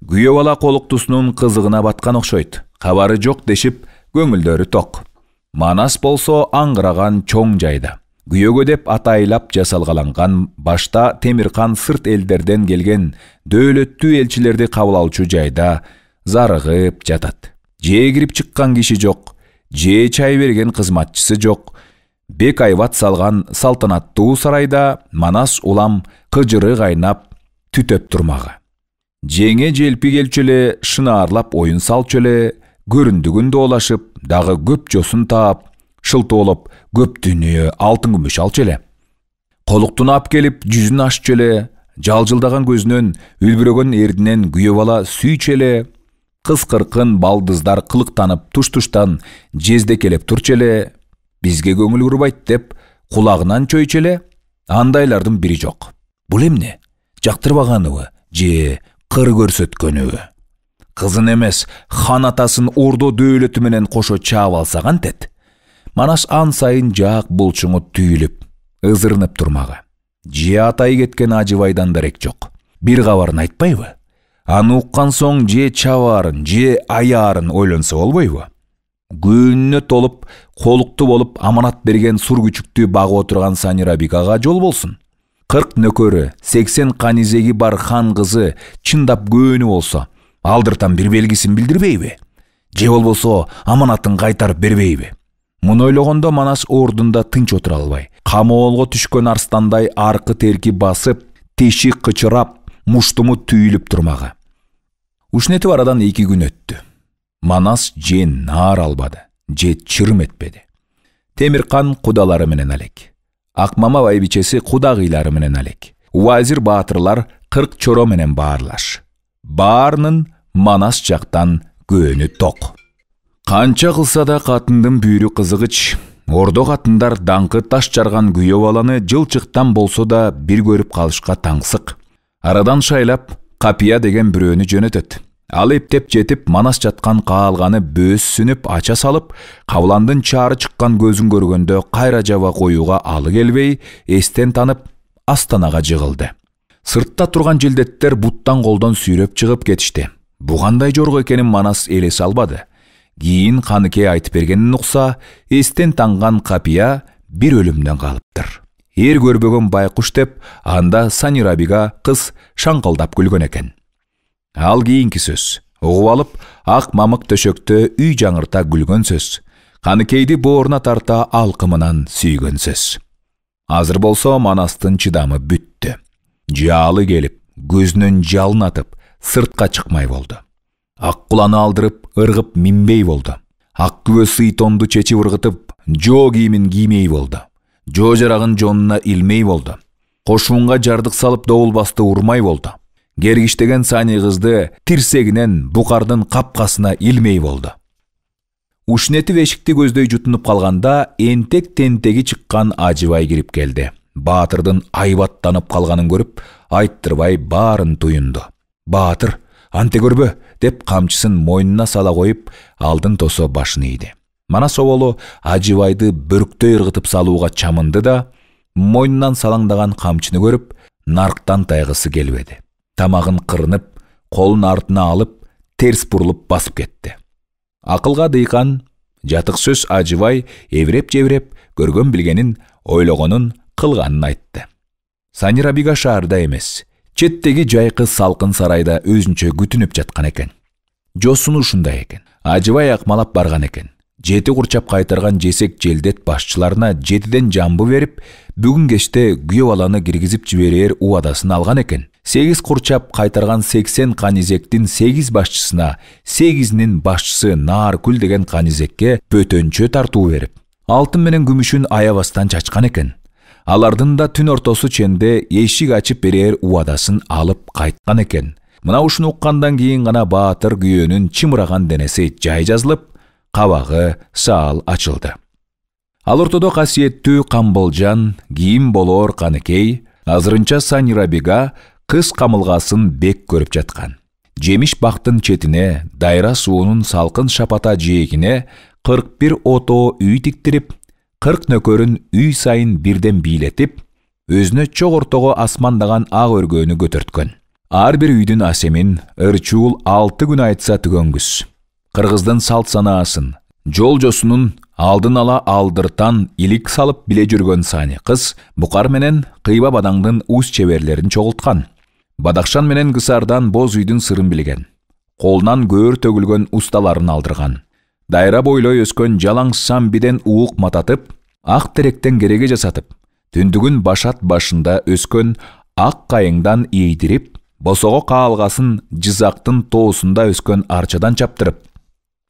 Күйөп ала колуктусунун кызыгына баткан окшойт. Кабары жок дешип, көңүлдөрү ток. Манас болсо аңгыраган чоң жайда. Күйөгө деп атайлап жасалгаланган, башта Темиркан сырт элдерден келген дөөлөттүү элчилерди кабыл алчу жайда зарыгып жатат. Же кирип чыккан киши жок, же чай берген кызматчысы жок. Бек айбат салган салтанаттуу сарайда Манас улам кыжыры кайнап түтөп турмагы. Жеңе желпи келчү эле, шынаарлап оюн салчу эле, көрүндүгүн доолашып, дагы көп жосун таап, шылтоолоп, көп дүнүйө алтын күмүш алчу эле. Колуктун ап келип, жүзүн аччу эле, жалжылдаган көзүнөн үлбүрөгөн эрдинен күйөп ала сүйчү эле, кыз-кыркын балдыздар кылыктанып туш-туштан жездекелеп турчу эле, бизге көңүл урбайт деп кулагынан чойчу эле, андайлардын бири жок. Бул эмне? Жактырбаганыбы же кыр көрсөткөнүбү? Кызын эмес, хан атасын ордо дөөлөтү менен кошо чаап алса кантет? Манас ан сайын жаак булчуңу түйүлүп, ызырынып турмагы. Же атай кеткен Ажыбайдан дарек жок. Бир кабарын айтпайбы? Аны уккан соң же чабаарын, же аяарын ойлонсо болбойбу? Күнүнө толуп, колукту болуп аманат берген сур күчүктү багып отурган Санирабигага жол болсун. 40 нөкөрү, 80 канизеги бар хан кызы чындап көөнү болсо, алдыртан бир белгисин билдирбейби? Же болбосо аманатын кайтарып бербейби? Муну ойлогондо Манас ордунда тынч отура албай, камоолго түшкөн арстандай аркы терки басып, тешик кычырап, муштуму түйүлүп турмагы. Ушнетип арадан 2 күн өттү. Манас же наар албады, же чырым этпеди. Темиркан кудалары менен алек. Акмама байбичеси кудагыйлары менен алек. Уазир баатырлар 40 чоро менен баарлаш. Баарынын Манас жактан көөнү ток. Канча кылса да катындын бүйрү кызыгыч. Ордо катындар даңкы таш жарган күйөп аланы жылчыктан болсо да бир көрүп калышка таңсык. Арадан шайлап, Капия деген бирөөнү жөнөтөт. Ал эптеп жетип, Манас жаткан каалганы бөөссүнүп ача салып, кабыландын чаары чыккан көзүн көргөндө кайра жаба коюуга алы келбей, эстен танып, астанага жыгылды. Сыртта турган желдеттер буттан колдон сүйрөп чыгып кетишти. Бу кандай жорго экенин Манас элесе албады. Кийин Каныкей айтып бергенин укса, эстен танган Капия бир өлүмдөн калыптыр. Эр көрбөгөн байкуш деп, анда Санирабига кыз шаңкылдап күлгөн экен. Ал кийинки сөз. Угуп алып, ак мамык төшөктө үй жаңырта күлгөн сөз. Каныкейди бооруна тарта алкымынан сүйгөн сөз. Азыр болсо Манастын чыдамы бүттү. Жаалы келип, көзүнөн жалын атып, сыртка чыкмай болду. Ак куланы алдырып, ыргып минбей болду. Ак күбө сыйтонду чечип ыргытып, жоо кийимин киймей болду. Жоо жарагын жонуна илмей болду. Кошунга жардык салып доулбасты урмай болду. Кергиштеген Сани кызды тирсегинен букардын капкасына илмей болду. Ушнетип эшикти көздөй жутунуп калганда, энтек-тентеги чыккан Ажыбай кирип келди. Баатырдын айбаттанып калганын көрүп, айттырбай баарын туюнду. Баатыр, анте көрбө, деп камчысын мойнуна сала коюп, алдын тосо башын ийди. Манас оболу Ажыбайды бөрктөй ыргытып салууга чамынды да, мойнунан салаңдаган камчыны көрүп, нарктан тайгысы келбеди. Тамагын кырынып, колун артына алып, терс бурулуп басып кетти. Акылга дыйкан, жатык сөз Ажыбай эвреп-жевреп, көргөн билгенин, ойлогонун, кылганын айтты. Санирабига шаарда эмес, четтеги жайкы салкын сарайда өзүнчө күтүнүп жаткан экен. Жосуну ушундай экен. Ажыбай акмалап барган экен. 7 курчап кайтарган жесек желдет башчыларына 7ден жамбы берип, бүгүн кечте күйөп аланы киргизип жиберер убадасын алган экен. 8 курчап кайтарган 80 канизектин 8 башчысына 8-нин башчысы Нааркүл деген канизекке бөтөнчө тартуу берип, алтын менен күмүшүн аябастан чачкан экен. Алардын да түн ортосу ченде эшик ачып берер убадасын алып кайткан экен. Мына ушуну уккандан кийин гана баатыр күйөөнүн чымыраган денеси жай жазылып, кабагы саал ачылды. Ал ортодо касиеттүү Камбылжан, кийим болоор Каныкей, азырынча Санирабига кыз камылгасын бек көрүп жаткан. Жемиш бактын четине, дайра суунун салкын шапата жээгине 41 ото үй тиктирип, 40 нөкөрүн үй сайын бирден бийлетип, өзүнө чоң ортого асмандаган ак өргөнү көтөрткөн. Ар бир үйдүн асемин ырчуул 6 күн айтса түгөнгүс. Кыргыздын салт санаасын, жол жосунун алдын ала алдыртан илик салып биле жүргөн Сани кыз букар менен кыйба бадаңдын уз чеберлерин чогулткан. Бадакшан менен кысардан боз үйдүн сырын билген. Колунан көөр төгүлгөн усталарын алдырган. Дайра бойлой өскөн жалаң самбиден уук мататып, ак теректен кереге жасатып, түндүгүн башат башында өскөн ак кайыңдан ийдирип, босого каалгасын жызактын тоосунда өскөн арчадан чаптырып,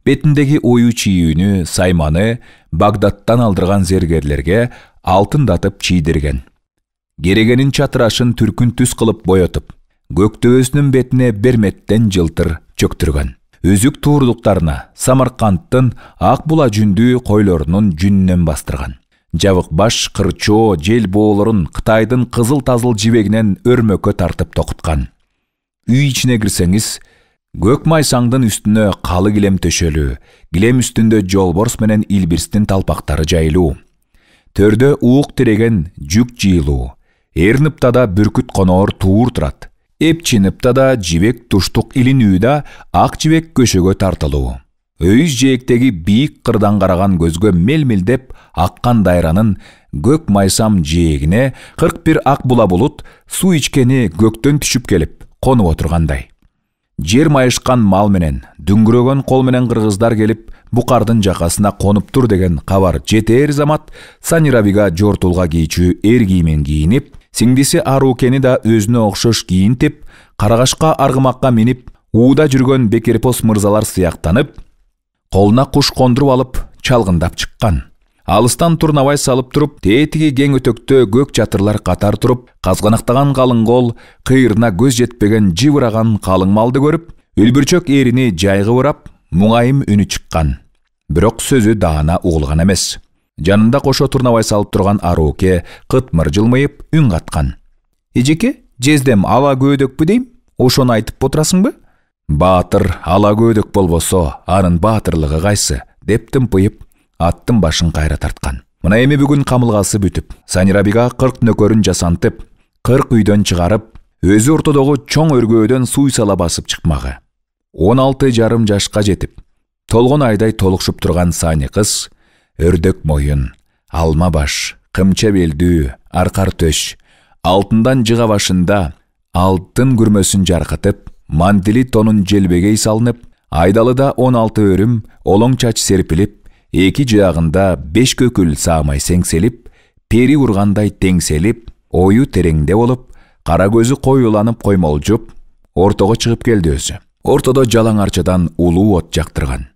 бетиндеги ою чийүүнү, сайманы Багдадтан алдырган зергерлерге алтындатып чийдирген. Керегенин чатырашын түркүн түс кылып боетип, көктөбөсүнүн бетине берметтен жылтыр чөктүргөн. Өзүк туурдуктарына Самаркандтын ак була жүндүү койлорунун жүнүнөн бастырган. Жабык баш, кырчоо, жел боолорун Кытайдын кызыл тазыл жибегинен өрмөккө тартып токуткан. Үй ичине кирсеңиз, көк майсаңдын үстүнө калы килем төшөлүү, килем үстүндө жолборс менен илбирстин талпактары жайылуу. Төрдө уук тиреген жүк жыйылуу, эрниптада бүркүт коноор туур турат. Эпчиниптада жибек туштук илинүүда ак жибек көшөгө тартылуу. Өйүз жээктеги бийик кырдан караган көзгө мел-мелдеп аккан дайранын көк майсам жээгине 41 ак була булут суу ичкени көктөн түшүп келип конуп отургандай. Жер майышкан мал менен, дүңгүрөгөн кол менен кыргыздар келип, букардын жакасына конуп тур деген кабар жетер замат Санирабига жортулга кийчүү эр кийимен кийинип, сиңдиси Арукени да өзүнө окшош кийинтип, карагашка аргымакка минип, ууда жүргөн бекерпос мырзалар сыяктанып, колуна куш кондуруп алып, чалгындап чыккан. Алыстан турнабай салып туруп, тетиги кең өтөктө көк чатырлар катар туруп, казганактаган калың кол, кыйырына көз жетпеген жыбыраган калың малды көрүп, үлбүрчөк эрини жайгы урап, муңайым үнү чыккан. Бирок сөзү даана угулган эмес. Жанында кошо турнабай салып турган Аруке кытмыр жылмайып үн каткан. Эжеке, жездем ала көөдөкпү дейм, ошону айтып отурасыңбы? Баатыр ала көөдөк болбосо, анын баатырлыгы кайсы, деп тымпыйып, аттын башын кайра тарткан. Мына эми бүгүн камылгасы бүтүп, Санирабига 40 нөкөрүн жасантып, 40 үйдөн чыгарып, өзү ортодогу чоң өргөөдөн суй сала басып чыкмагы. 16,5 жашка жетип, толгон айдай толукшуп турган Сани кыз, өрдөк моюн, алма баш, кымча белдүү, аркар төш, алтындан жыга башында алтын күрмөсүн жаркытып, мандили тонун желбегей салынып, айдалыда 16 өрүм, олоң чач серпилип, эки жагында 5 көкүл саамай сеңселип, пери ургандай теңселип, ою тереңде болуп, кара көзү коюланып коймолжуп, ортого чыгып келди өзү. Ортодо жалаң арчадан улуу от жактырган.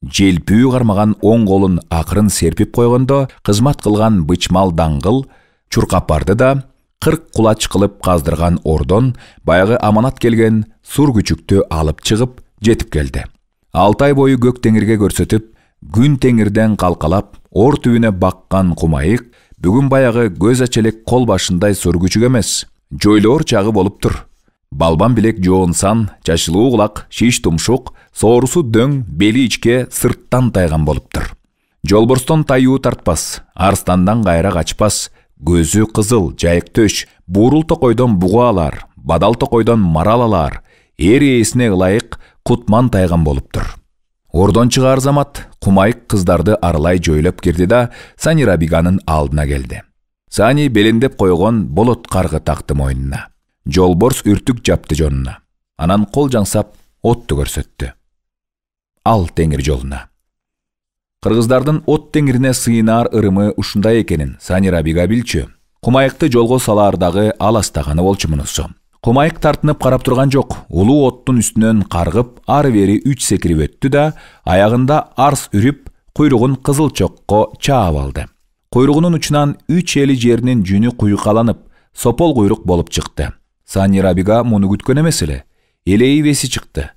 Желпүү кармаган оң колун акырын серпип койгондо, кызмат кылган бычмал даңгыл чуркап барды да, 40 кулач кылып каздырган ордон баягы аманат келген сур күчүктү алып чыгып жетип келди. 6 ай бою көк теңирге көрсөтүп, күн теңирден калкалап, ор түбүнө баккан кумайык бүгүн баягы көз ачелек кол башындай сур күчүк эмес, жойлоор чагы болуп тур. Балбан билек жоонсан, чачылуу кулак, шиш тумшук, соорусу дөң, бели ичке сырттан тайган болуп тур. Жолборстон таюу тартпас, арстандан кайра качпас, көзү кызыл, жайык төш, буурул токойдон бугаалар, бадал токойдон маралалар, эр ээсине ылайык кутман тайган болуп тур. Ордон чыгаар замат кумайык кыздарды аралай жойлоп кирди да Санирабиганын алдына келди. Сани белендеп койгон болот каргы такты мойнуна. Жолборс үртүк жапты жонуна. Анан кол жаңсап отту көрсөттү. Ал теңир жолуна. Кыргыздардын от теңирине сыйынаар ырымы ушундай экенин Санирабига билчү. Кумайыкты жолго салаардагы аластаганы болчу мунусу. Кумайык тартынып карап турган жок. Улуу оттун үстүнөн каргып, ары бери 3 секирип өттү да, аягында арс үрүп, куйругун кызыл чокко чаап алды. Куйругунун учунан 3 эли жеринин жүнү куйкаланып, сопол куйрук болуп чыкты. Санирабига муну күткөн эмес эле. Элеи веси чыкты.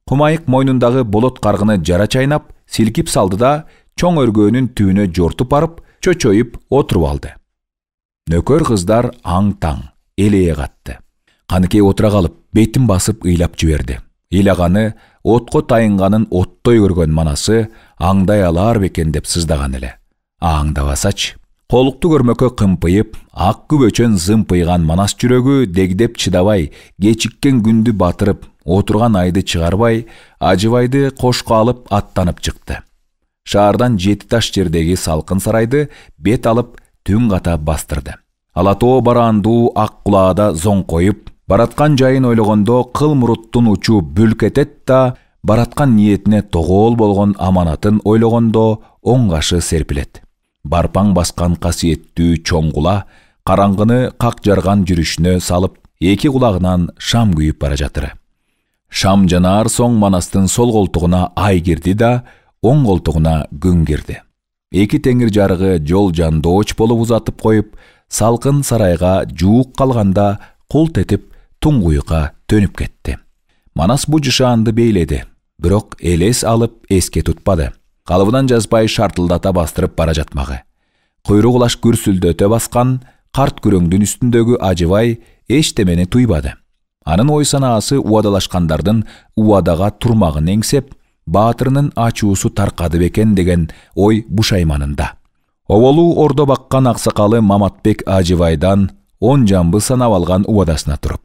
Кумайык мойнундагы болот каргыны жара чайнап, силкип салды да, чоң өргөөнүн түбүнө жортуп барып, чөчөйүп отуруп алды. Нөкөр кыздар аң-таң элее катты. Каныкей отура калып, бетин басып ыйлап жиберди. Ыйлаганы отко тайынганын оттой көргөн манасы аңдай алар бекен деп сыздаган эле. Аңдабасач. Колукту көрмөккө кымпыйып, ак күбөчөн зымпыйган манас жүрөгү дегдеп чыдабай, кечиккен күндү батырып, отурган айды чыгарбай, Ажыбайды кошко алып аттанып чыкты. Шаардан 7 таш жердеги салкын сарайды бет алып түн ката бастырды. Ала тоо барандуу ак кулаада зоңкоюп, бараткан жайын ойлогондо кыл муруттун учу бүлкетет да, бараткан ниетине тогоол болгон аманатын ойлогондо оң кашы серпилет. Барпаң баскан касиеттүү чоң кула караңгыны как жарган жүрүшүнө салып, эки кулагынан шам күйүп бара жатыры. Шам жанаар соң манастын сол колтугуна ай кирди да, оң колтугуна күн кирди. Эки теңир жарыгы жол жандооч болуп узатып коюп, салкын сарайга жуук калганда култ этип туңгуйга төнүп кетти. Манас бу жышаанды бейледи, бирок элес алып эске тутпады. Калыбынан жазбай шартылдата бастырып бара жатмагы. Куйругулаш күрсүлдөтө баскан карт күрөңдүн үстүндөгү Ажыбай эчтемени туйбады. Анын ой санаасы убадалашкандардын убадага турмагын эңсеп, баатырынын ачуусу таркады бекен деген ой бушайманында. Оболу ордо баккан аксакалы Маматбек Ажыбайдан 10 жамбы санап алган убадасына туруп,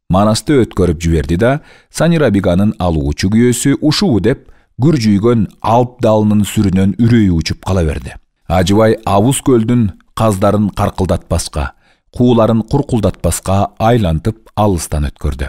манасты өткөрүп жиберди да, Санирабиганын алуучу күйөөсү ушуу деп күржүйгөн алп далынын сүрүнөн үрөйү учуп кала берди. Ажыбай Абуз көлдүн каздарын каркылдатпаска, кууларын куркулдатпаска айлантып алыстан өткөрдү.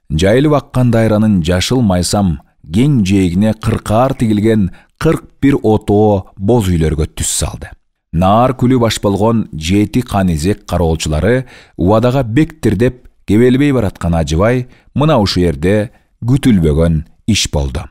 Жайылып аккан дайранын жашыл майсам кең жээгине кыркаар тигилген 41 отоо боз үйлөргө түс салды. Наар күлү баш болгон 7 канизек кароолчулары убадага бектир деп кебелбей бараткан Ажыбай мына ушу жерде күтүлбөгөн иш болду.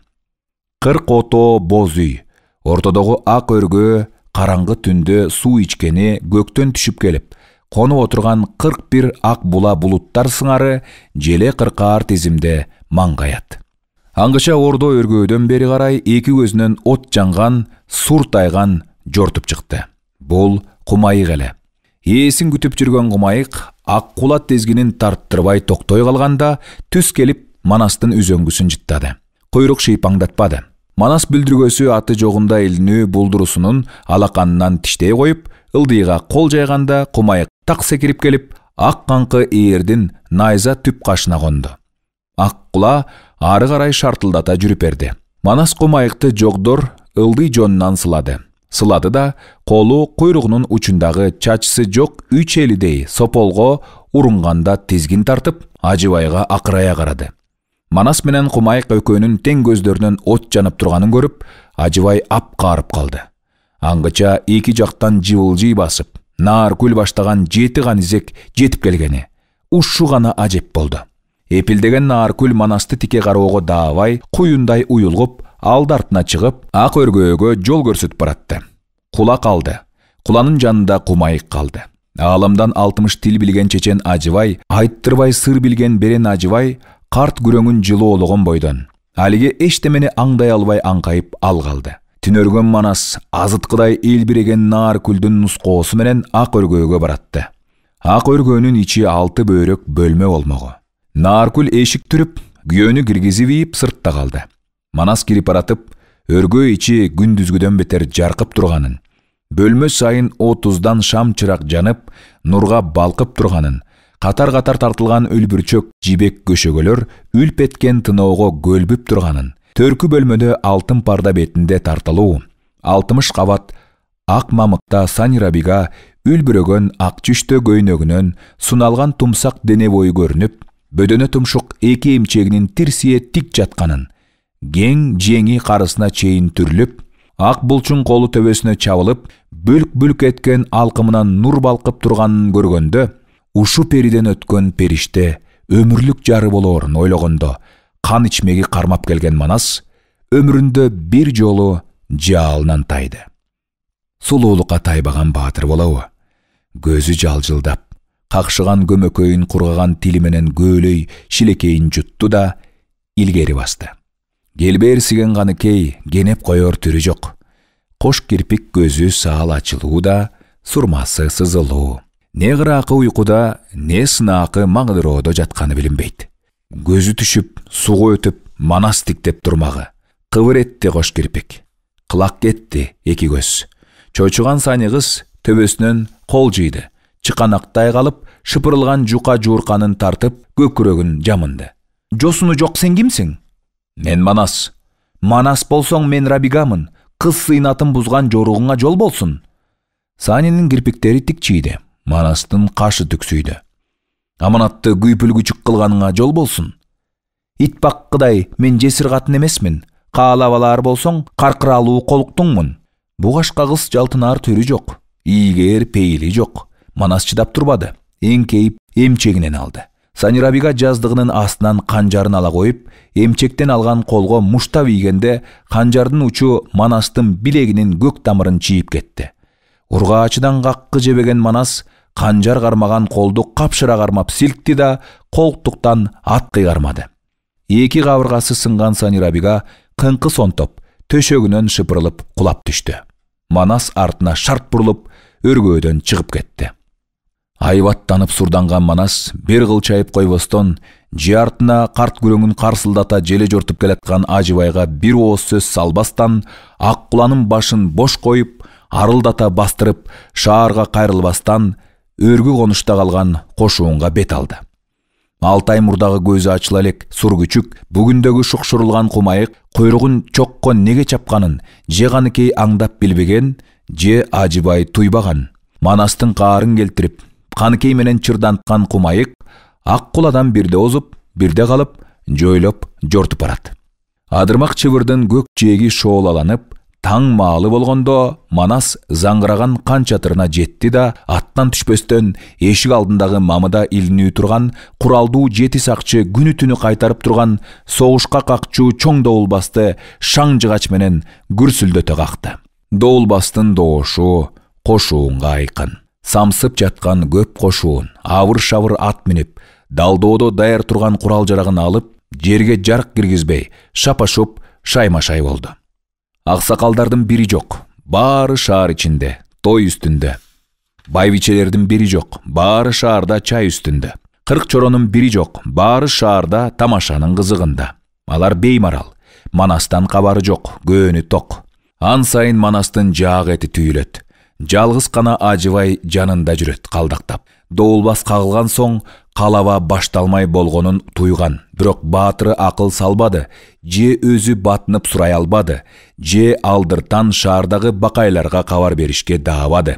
40 отоо боз үй, ортодогу ак өргөө караңгы түндө суу ичкени көктөн түшүп келип, конуп отурган 41 ак була булуттар сыңары желе кыркаар тизимде маңгаят. Аңгыча ордо өргөөдөн бери карай эки көзүнөн от жанган, сур тайган жортуп чыкты. Бул Кумайык эле. Ээсин күтүп жүргөн Кумайык ак кула тезгинин тарттырбай токтой калганда түс келип манастын үзөңгүсүн жыттады. Куйрук шыйпаңдатпады. Манас бүлдүргөсү аты жогунда элинүү булдурусунун алаканынан тиштей коюп, ылдыйга кол жайганда Кумайык так секирип келип, ак каңкы ээрдин найза түп кашына конду. Ак кула ары карай шартылдата жүрүп берди. Манас Кумайыкты жогдор ылдый жонунан сылады да, колу куйругунун учундагы чачысы жок 3 элидей сополго урунганда тизгин тартып, Ажыбайга акырая карады. Манас менен Кумайык экөөнүн тең көздөрүнөн от жанып турганын көрүп, Ажыбай апкарып калды. Аңгыча эки жактан жыбылжый басып, наар күл баштаган 7 канизек жетип келгени ушу гана ажеп болду. Эпилдеген наар күл манасты тике кароого даабай, куюндай уюлгуп, алды артына чыгып, ак өргөөгө жол көрсөтүп баратты. Кула калды. Куланын жанында Кумайык калды. Ааламдан 60 тил билген чечен Ажыбай, айттырбай сыр билген берен Ажыбай, карт күрөңүн жылоологон бойдон алиге эчтемени аңдай албай аңкайып ал калды. Түнөргөн манас азыткыдай эл биреген наар күлдүн нускоосу менен ак өргөөгө баратты. Ак өргөөнүн ичи 6 бөйрөк бөлмө болмогу. Наар күл эшик түрүп, күйөөнү киргизип ийип сыртта калды. Манас кирип баратып, өргөө ичи күндүзгүдөн бетер жаркып турганын, бөлмө сайын 30дан шам чырак жанып, нурга балкып турганын, катар-катар тартылган үлбүрчөк жибек көшөгөлөр үлп эткен тыноого көлбүп турганын, төркү бөлмөдө алтын парда бетинде тартылуу, 60 кабат ак мамыкта Санирабига үлбүрөгөн ак чүштө көйнөгүнөн суналган тумсак дене бою көрүнүп, бөдөнө тумшук эки эмчегинин тирсие тик жатканын, кең жеңи карысына чейин түрлүп, ак булчуң колу төбөсүнө чабылып, бүлк-бүлк эткен алкымынан нур балкып турганын көргөндө, ушу периден өткөн периште өмүрлүк жары болоорун ойлогондо, кан ичмеги кармап келген Манас өмүрүндө бир жолу жаалынан тайды. Сулуулукка тайбаган баатыр болобу? Көзү жалжылдап, какшыган көмөкөйүн кургаган тили менен көөлөй шилекейин жутту да илгери басты. Келбээрсиген Каныкей кенеп коёр түрү жок. Кош кирпик көзү саал ачылуу да, сурмасы сызылуу. не кыракы уйкуда, не сынаакы маңдыроодо жатканы билинбейт. Көзү түшүп, суга өтүп, Манас тиктеп турмагы. Кыбыр этти кош кирпик. Кылак кетти эки көз. Чочуган Сани кыз төбөсүнөн кол жыйды. Чыканактай калып, шыпырылган жука жуурканын тартып, көкүрөгүн жамынды. Жосуну жок, сен кимсиң? Мен Манас. Манас болсоң мен Рабигамын. Кыз сыйнатын бузган жоругуңа жол болсун. Санинин кирпиктери тикчийди. Манастын кашы түксүйдү. Аманатты күйпүлгүчүк кылганыңа жол болсун. Ит баккыдай мен жесир катын эмесмин. Каалап алар болсоң, каркыралуу колуктуңмун. Бугашка кыз жалтынар түрү жок. Ийгер пейили жок. Манас чыдап турбады. Эңкейип, эмчегинен алды. Сани Рабига жаздыгынын астынан канжарын ала коюп, эмчектен алган колго муштап ийгенде, канжардын учу Манастын билегинин көк тамырын чийип кетти. Ургаачыдан каккы жебеген Манас канжар кармаган колду капшыра кармап силкти да, колтуктан аткый кармады. Эки кабыргасы сынган Сани Рабига кыңкы сонтоп, төшөгүнөн шыпырылып кулап түштү. Манас артына шарт бурулуп, өргөөдөн чыгып кетти. Айбаттанып сурданган Манас бир кылчайып койбостон, же артына карт күрөңүн карсылдата желе жортуп келаткан Ажыбайга бир ооз сөз салбастан, ак куланын башын бош коюп, арылдата бастырып, шаарга кайрылбастан, өргү конушта калган кошуунга бет алды. 6 ай мурдагы көзү ачыла элек сур күчүк, бүгүндөгү шукшурулган кумайык койругун чокко неге чапканын же каныкей аңдап билбеген, же Ажыбай туйбаган. Манастын каарын келтирип, каныкей менен чырданткан кумайык ак куладан бирде озуп, бирде калып, жойлоп жортуп барат. Адырмак чыбырдын көк жээги шоолаланып, таң маалы болгондо Манас заңгыраган кан чатырына жетти да, аттан түшпөстөн эшик алдындагы мамыда илинүү турган куралдуу 7 сакчы күнү түнү кайтарып турган согушка какчуу чоң доулбасты шаң жыгач менен гүрсүлдөтө какты. Доулбастын доошу кошуунга айкын. Самсып жаткан көп кошуун, авыр-шавыр ат минип, далдоодо даяр турган курал жарагын алып, жерге жарык киргизбей, шапашуп, шайма-шай болду. Аксакалдардын бири жок, баары шаар ичинде, той үстүндө. Байбичелердин бири жок, баары шаарда чай үстүндө. 40 чоронун бири жок, баары шаарда тамашанын кызыгында. Алар беймарал, Манастан кабары жок, көөнү ток. Ан сайын Манастын жаак эти түйүлөт. Жалгыз гана Ажыбай жанында жүрөт калдактап. Доулбас кагылган соң калаба башталмай болгонун туйган, бирок баатыры акыл салбады, же өзү батынып сурай албады, же алдыртан шаардагы бакайларга кабар беришке даабады.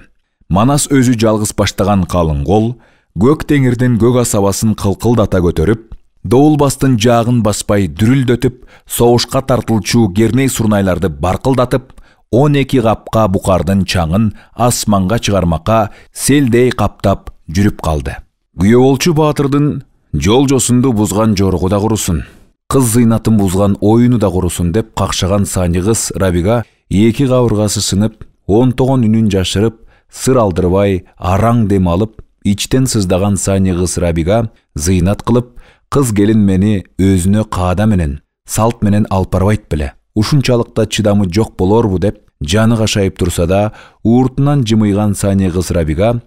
Манас өзү жалгыз баштаган калың кол, көк теңирдин көк асабасын кылкылдата көтөрүп, Доулбастын жаагын баспай дүрүлдөтүп, согушка тартылчу керней сурнайларды баркылдатып, 12 капка букардын чаңын асманга чыгармакка селдей каптап жүрүп калды. Күйөөболчу баатырдын жол-жосунду бузган жоругу да курусун, кыз зыйнатын бузган оюну да курусун деп какшаган Сани кыз Рабига эки кабыргасы сынып, 19 үнүн жашырып, сыр алдырбай араң дем алып, ичтен сыздаган Сани кыз Рабига зыйнат кылып, кыз келин мени өзүнө каада менен, салт менен алып барбайт беле. Ушунчалыкта чыдамы жок болорбу деп жаны кашайып турса да, ууртунан жымыйган Сани кыз Рабига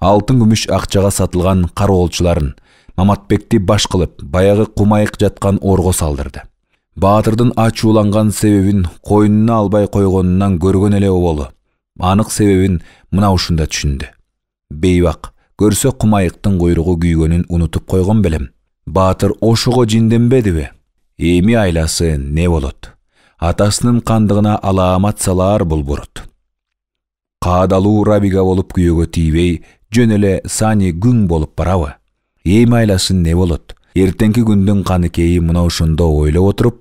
алтын күмүш акчага сатылган кароолчуларын, Маматбекти баш кылып, баягы кумайык жаткан орго салдырды. Баатырдын ачууланган себебин койнуна албай койгонунан көргөн эле оболу. Анык себебин мына ушунда түшүндү. Бейбак, көрсө кумайыктын куйругу күйгөнүн унутуп койгон белем. Баатыр ошого жинденбедиби? Эми айласы не болот? Атасынын кандыгына алаамат салаар булбурут. Каадалуу Рабига болуп күйөөгө тийбей, жөн эле Сани күң болуп барабы? Эми айласы не болот? Эртеңки күндүн каныкейи мына ошондо ойлоп отуруп,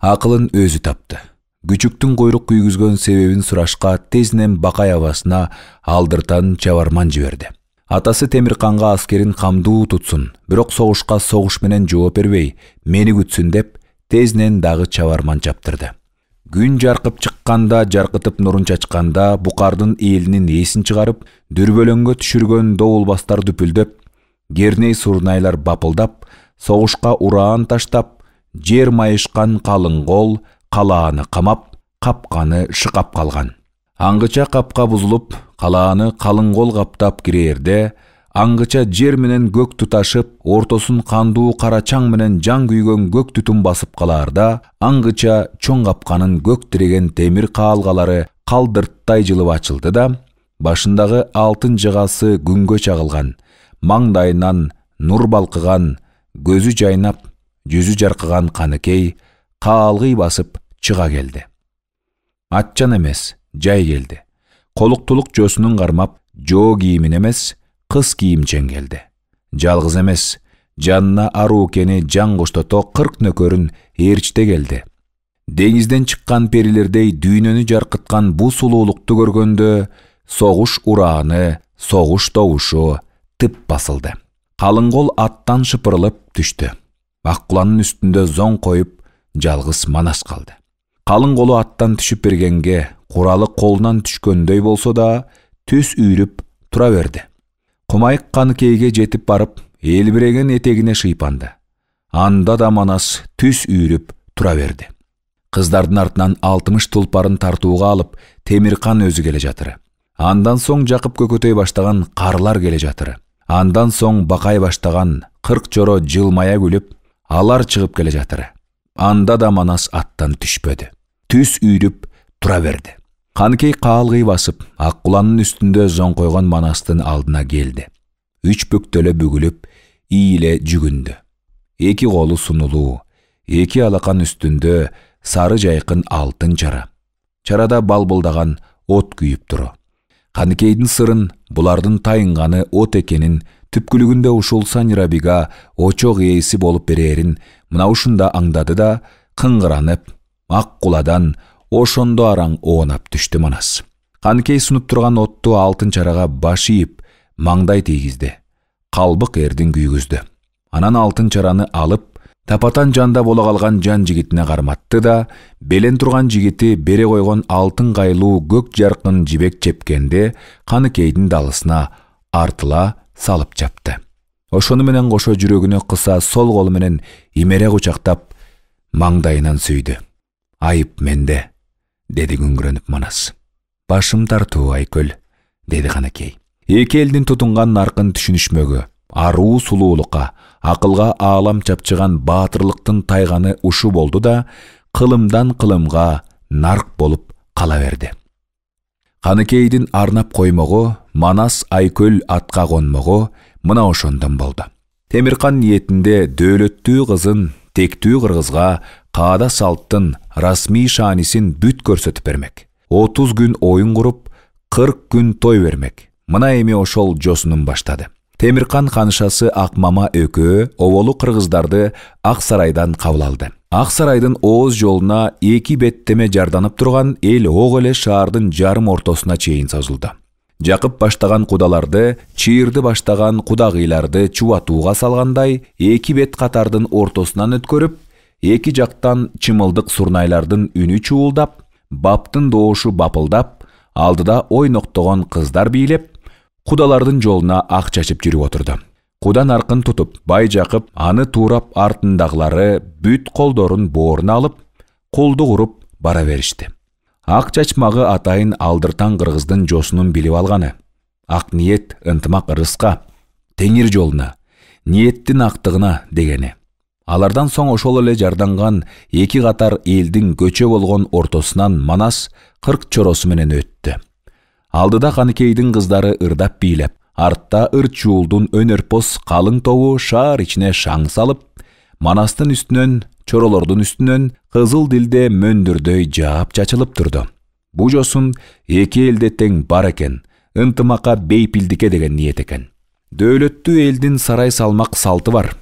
акылын өзү тапты. Күчүктүн койрук күйгүзгөн себебин сурашка тезинен бакай абасына алдыртан чабарман жиберди. Атасы Темирканга аскерин камдуу тутсун, бирок согушка согуш менен жооп бербей, мени күтсүн деп тезинен дагы чабарман чаптырды. Күн жаркып чыкканда, жаркытып нурун чачканда, букардын элинин эсин чыгарып, дүрбөлөңгө түшүргөн доулбастар дүпүлдөп, керней сурнайлар бапылдап, согушка ураан таштап, жер майышкан калың кол калааны камап, капканы шыкап калган. Аңгыча капка бузулуп, калааны калың кол каптап кирерде, аңгыча жер менен көк туташып, ортосун кандуу кара чаң менен жан күйгөн көк түтүн басып калаарда, аңгыча чоң капканын көк тиреген темир каалгалары калдырттай жылып ачылды да, башындагы алтын жыгасы күнгө чагылган, маңдайынан нур балкыган, көзү жайнап, жүзү жаркыган Каныкей каалгый басып чыга келди. Атчан эмес, жай келди. Колуктулук жосунун кармап, жоо кийимин эмес, кыз кийимчен келди. Жалгыз эмес, жанына Аруукени жан коштото 40 нөкөрүн ээрчите келди. Деңизден чыккан перилердей дүйнөнү жаркыткан бу сулуулукту көргөндө, согуш урааны, согуш добушу тып басылды. Калың кол аттан шыпырылып түштү. Аккуланын үстүндө зоң коюп, жалгыз Манас калды. Калың колу аттан түшүп бергенге, куралы колунан түшкөндөй болсо да, түс үйрүп тура берди. Кумайык Каныкейге жетип барып, элбиреген этегине шыйпанды. Анда да Манас түс үйрүп тура берди. Кыздардын артынан 60 тулпарын тартууга алып, Темиркан өзү келе жатыры. Андан соң жакып көкөтөй баштаган карлар келе жатыры. Андан соң бакай баштаган 40 жоро жылмая күлүп, алар чыгып келе жатыры. Анда да Манас аттан түшпөдү. Түс үйрүп тура берди. Каныкей каалгый басып, Аккуланын үстүндө зоң койгон Манастын алдына келди. Үч бөктөлө бүгүлүп, ийле жүгүндү. Эки колу сунулуу, эки алакан үстүндө сары жайкын алтын чара. Чарада балбылдаган от күйүп туру. Каныкейдин сырын, булардын тайынганы от экенин, түпкүлүгүндө ушул Санирабига очок ээси болуп берерин мына ушунда аңдады да, кыңгыранып, Аккуладан ошондо араң оонап түштү Манас. Каныкей сунуп турган отту алтын чарага баш ийип, маңдай тийгизди. Калбык эрдин күйгүздү. Анан алтын чараны алып, тапатан жанда боло калган жан жигитине карматты да, белен турган жигити бере койгон алтын кайлуу көк жаркын жибек чепкенде, Каныкейдин далысына артыла салып чапты. Ошону менен кошо жүрөгүнө кыса сол колу менен имере кучактап, маңдайынан сүйдү. Айып менде, деди күңгүрөнүп Манас. Башым тартуу Айкөл, деди Каныкей. Эки элдин тутунган наркын түшүнүшмөгү, аруу сулуулукка, акылга аалам чапчыган баатырлыктын тайганы ушу болду да, кылымдан кылымга нарк болуп кала берди. Каныкейдин арнап коймогу, Манас Айкөл атка конмогу мына ошондон болду. Темиркан ниетинде дөөлөттүү кызын тектүү кыргызга каада салттын расмий шаанисин бүт көрсөтүп бермек. 30 күн оюн куруп, 40 күн той бермек. Мына эми ошол жосунун баштады. Темиркан ханышасы Акмама өкөө оболу кыргыздарды Ак сарайдан кабыл алды. Ак сарайдын ооз жолуна эки беттеме жарданып турган эл ок эле шаардын жарым ортосуна чейин созулду. Жакып баштаган кудаларды, чыйырды баштаган кудагыйларды чубатууга салгандай, эки бет катардын ортосунан өткөрүп, эки жактан чымылдык сурнайлардын үнү чуулдап, баптын доошу бапылдап, алдыда ойноктогон кыздар бийлеп, кудалардын жолуна ак чачып жүрүп отурду. Куда наркын тутуп, бай жакып, аны туурап артындагылары бүт колдорун бооруна алып, кулду куруп бара беришти. Ак чачмагы атайын алдыртан кыргыздын жосунун билип алганы. Ак ниет ынтымак ырыска, теңир жолуна, ниеттин актыгына дегени. Алардан соң ошол эле жарданган эки катар элдин көчө болгон ортосунан Манас 40 чоросу менен өттү. Алдыда Каныкейдин кыздары ырдап бийлеп, артта ыр-чуулдун өнөрпос калың тобу шаар ичине шаң салып, Манастын үстүнөн, чоролордун үстүнөн кызыл дилде мөндүрдөй жаап чачылып турду. Бу жосун эки элде тең бар экен, ынтымакка бейпилдикке деген ниет экен. Дөөлөттүү элдин сарай салмак салты бар.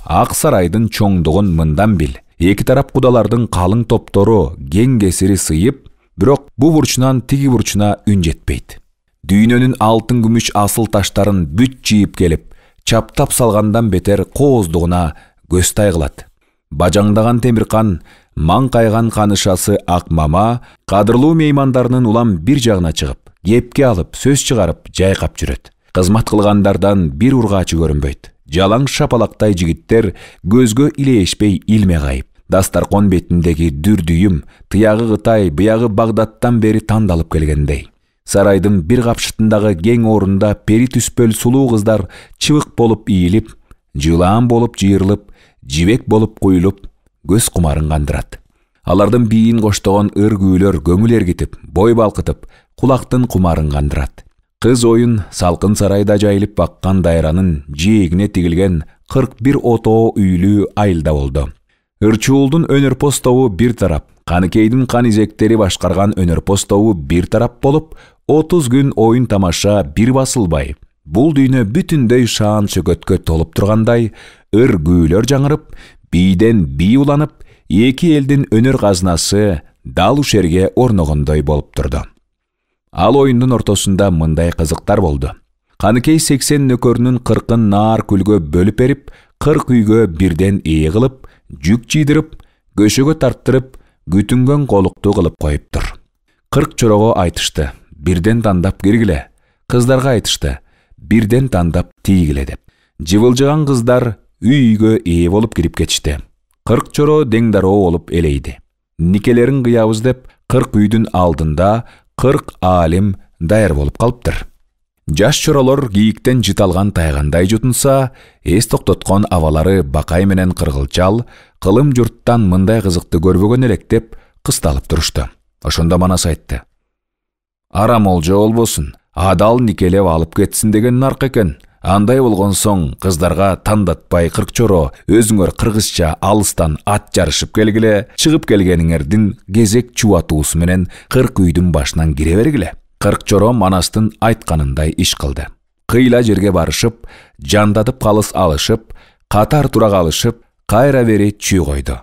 Ак сарайдын чоңдугун мындан бил. Эки тарап кудалардын калың топтору кең кесири сыйып, бирок бу бурчунан тиги бурчуна үн жетпейт. Дүйнөнүн алтын күмүш асыл таштарын бүт жийип келип, чаптап салгандан бетер кооздугуна көзтай кылат. Бажаңдаган Темиркан, маңкайган канышасы Акмама, кадырлуу меймандарынын улам бир жагына чыгып, кепке алып, сөз чыгарып, жайкап жүрөт. Кызмат кылгандардан бир ургаачы көрүнбөйт. Жалаң шапалактай жигиттер көзгө илээшпей илме кайып. Дастаркон бетіндегі дүрдүйім, тыяғы Қытай, бұяғы Бағдаттан бері тандалып келгендей. Сарайдың бір қапшытындағы кең орында пери түспөл сұлу қыздар чывық болып иіліп, жылан болып жиырылып, жібек болып қойылып, көз құмарын қандырады. Алардың бейін қоштаған ыр-күйлер көңіл ергітіп, бой балқытып, құлақтың құмарын қандырады. Қыз ойын салқын сарайда жайылып баққан дайранын жиегіне тігілген 41 отоо үйлі айылда болды. Үрчуылдың өнер постауы бір тарап, Қаныкейдің қанизектері башқарған өнер постауы бір тарап болып, 30 күн ойын тамаша бір басылбай. Бұл дүйіне бүтіндей шаан шөгөткө толып тұрғандай, ыр-күйлер жаңырып, бейден бей уланып, екі елдің өнер қазынасы дал ушерге орнығындай болып тұрды. Ал ойындың ортасында мындай қызықтар болды. Қаныкей 80 нөкөрінің 40-ын нар күлгө бөліп беріп, 40 үйгө бірден ие қылып, жүк жидіріп, көшігі тарттырып, күтінген қолықты қылып қойып тұр. 40 чороға айтышты, бірден тандап кергіле. Қыздарға айтышты, бірден тандап тейгіле деп. Жывылжыған қыздар үйге ие болып кіріп кетішті. 40 чоро деңдаро олып елейді. Никелерін қиябыз деп 40 үйдің алдында 40 алим дайыр болып қалыптыр. Жаш чоролор кийиктен житалған тайғандай жұтынса, ес тоқтотқан авалары бақай менен қырғылчал, қылым жұрттан мындай қызықты көрбөгөн електеп, қысталып тұрышты. Ошонда манас айтты. Арам олжа олбосын, адал никелеп алып кетсін деген нарқ екен. Андай болған соң қыздарға тандатпай 40 чоро өзіңөр қырғызча алыстан ат жарышып келгіле, шығып келгеніңердің кезек чуатуысы менен 40 үйдің башынан кире бергіле. 40 чоро манастың айтқанындай иш қылды. Қыйла жерге барышып, жандатып қалыс алышып, қатар тура қалышып, қайра бері чүй қойды.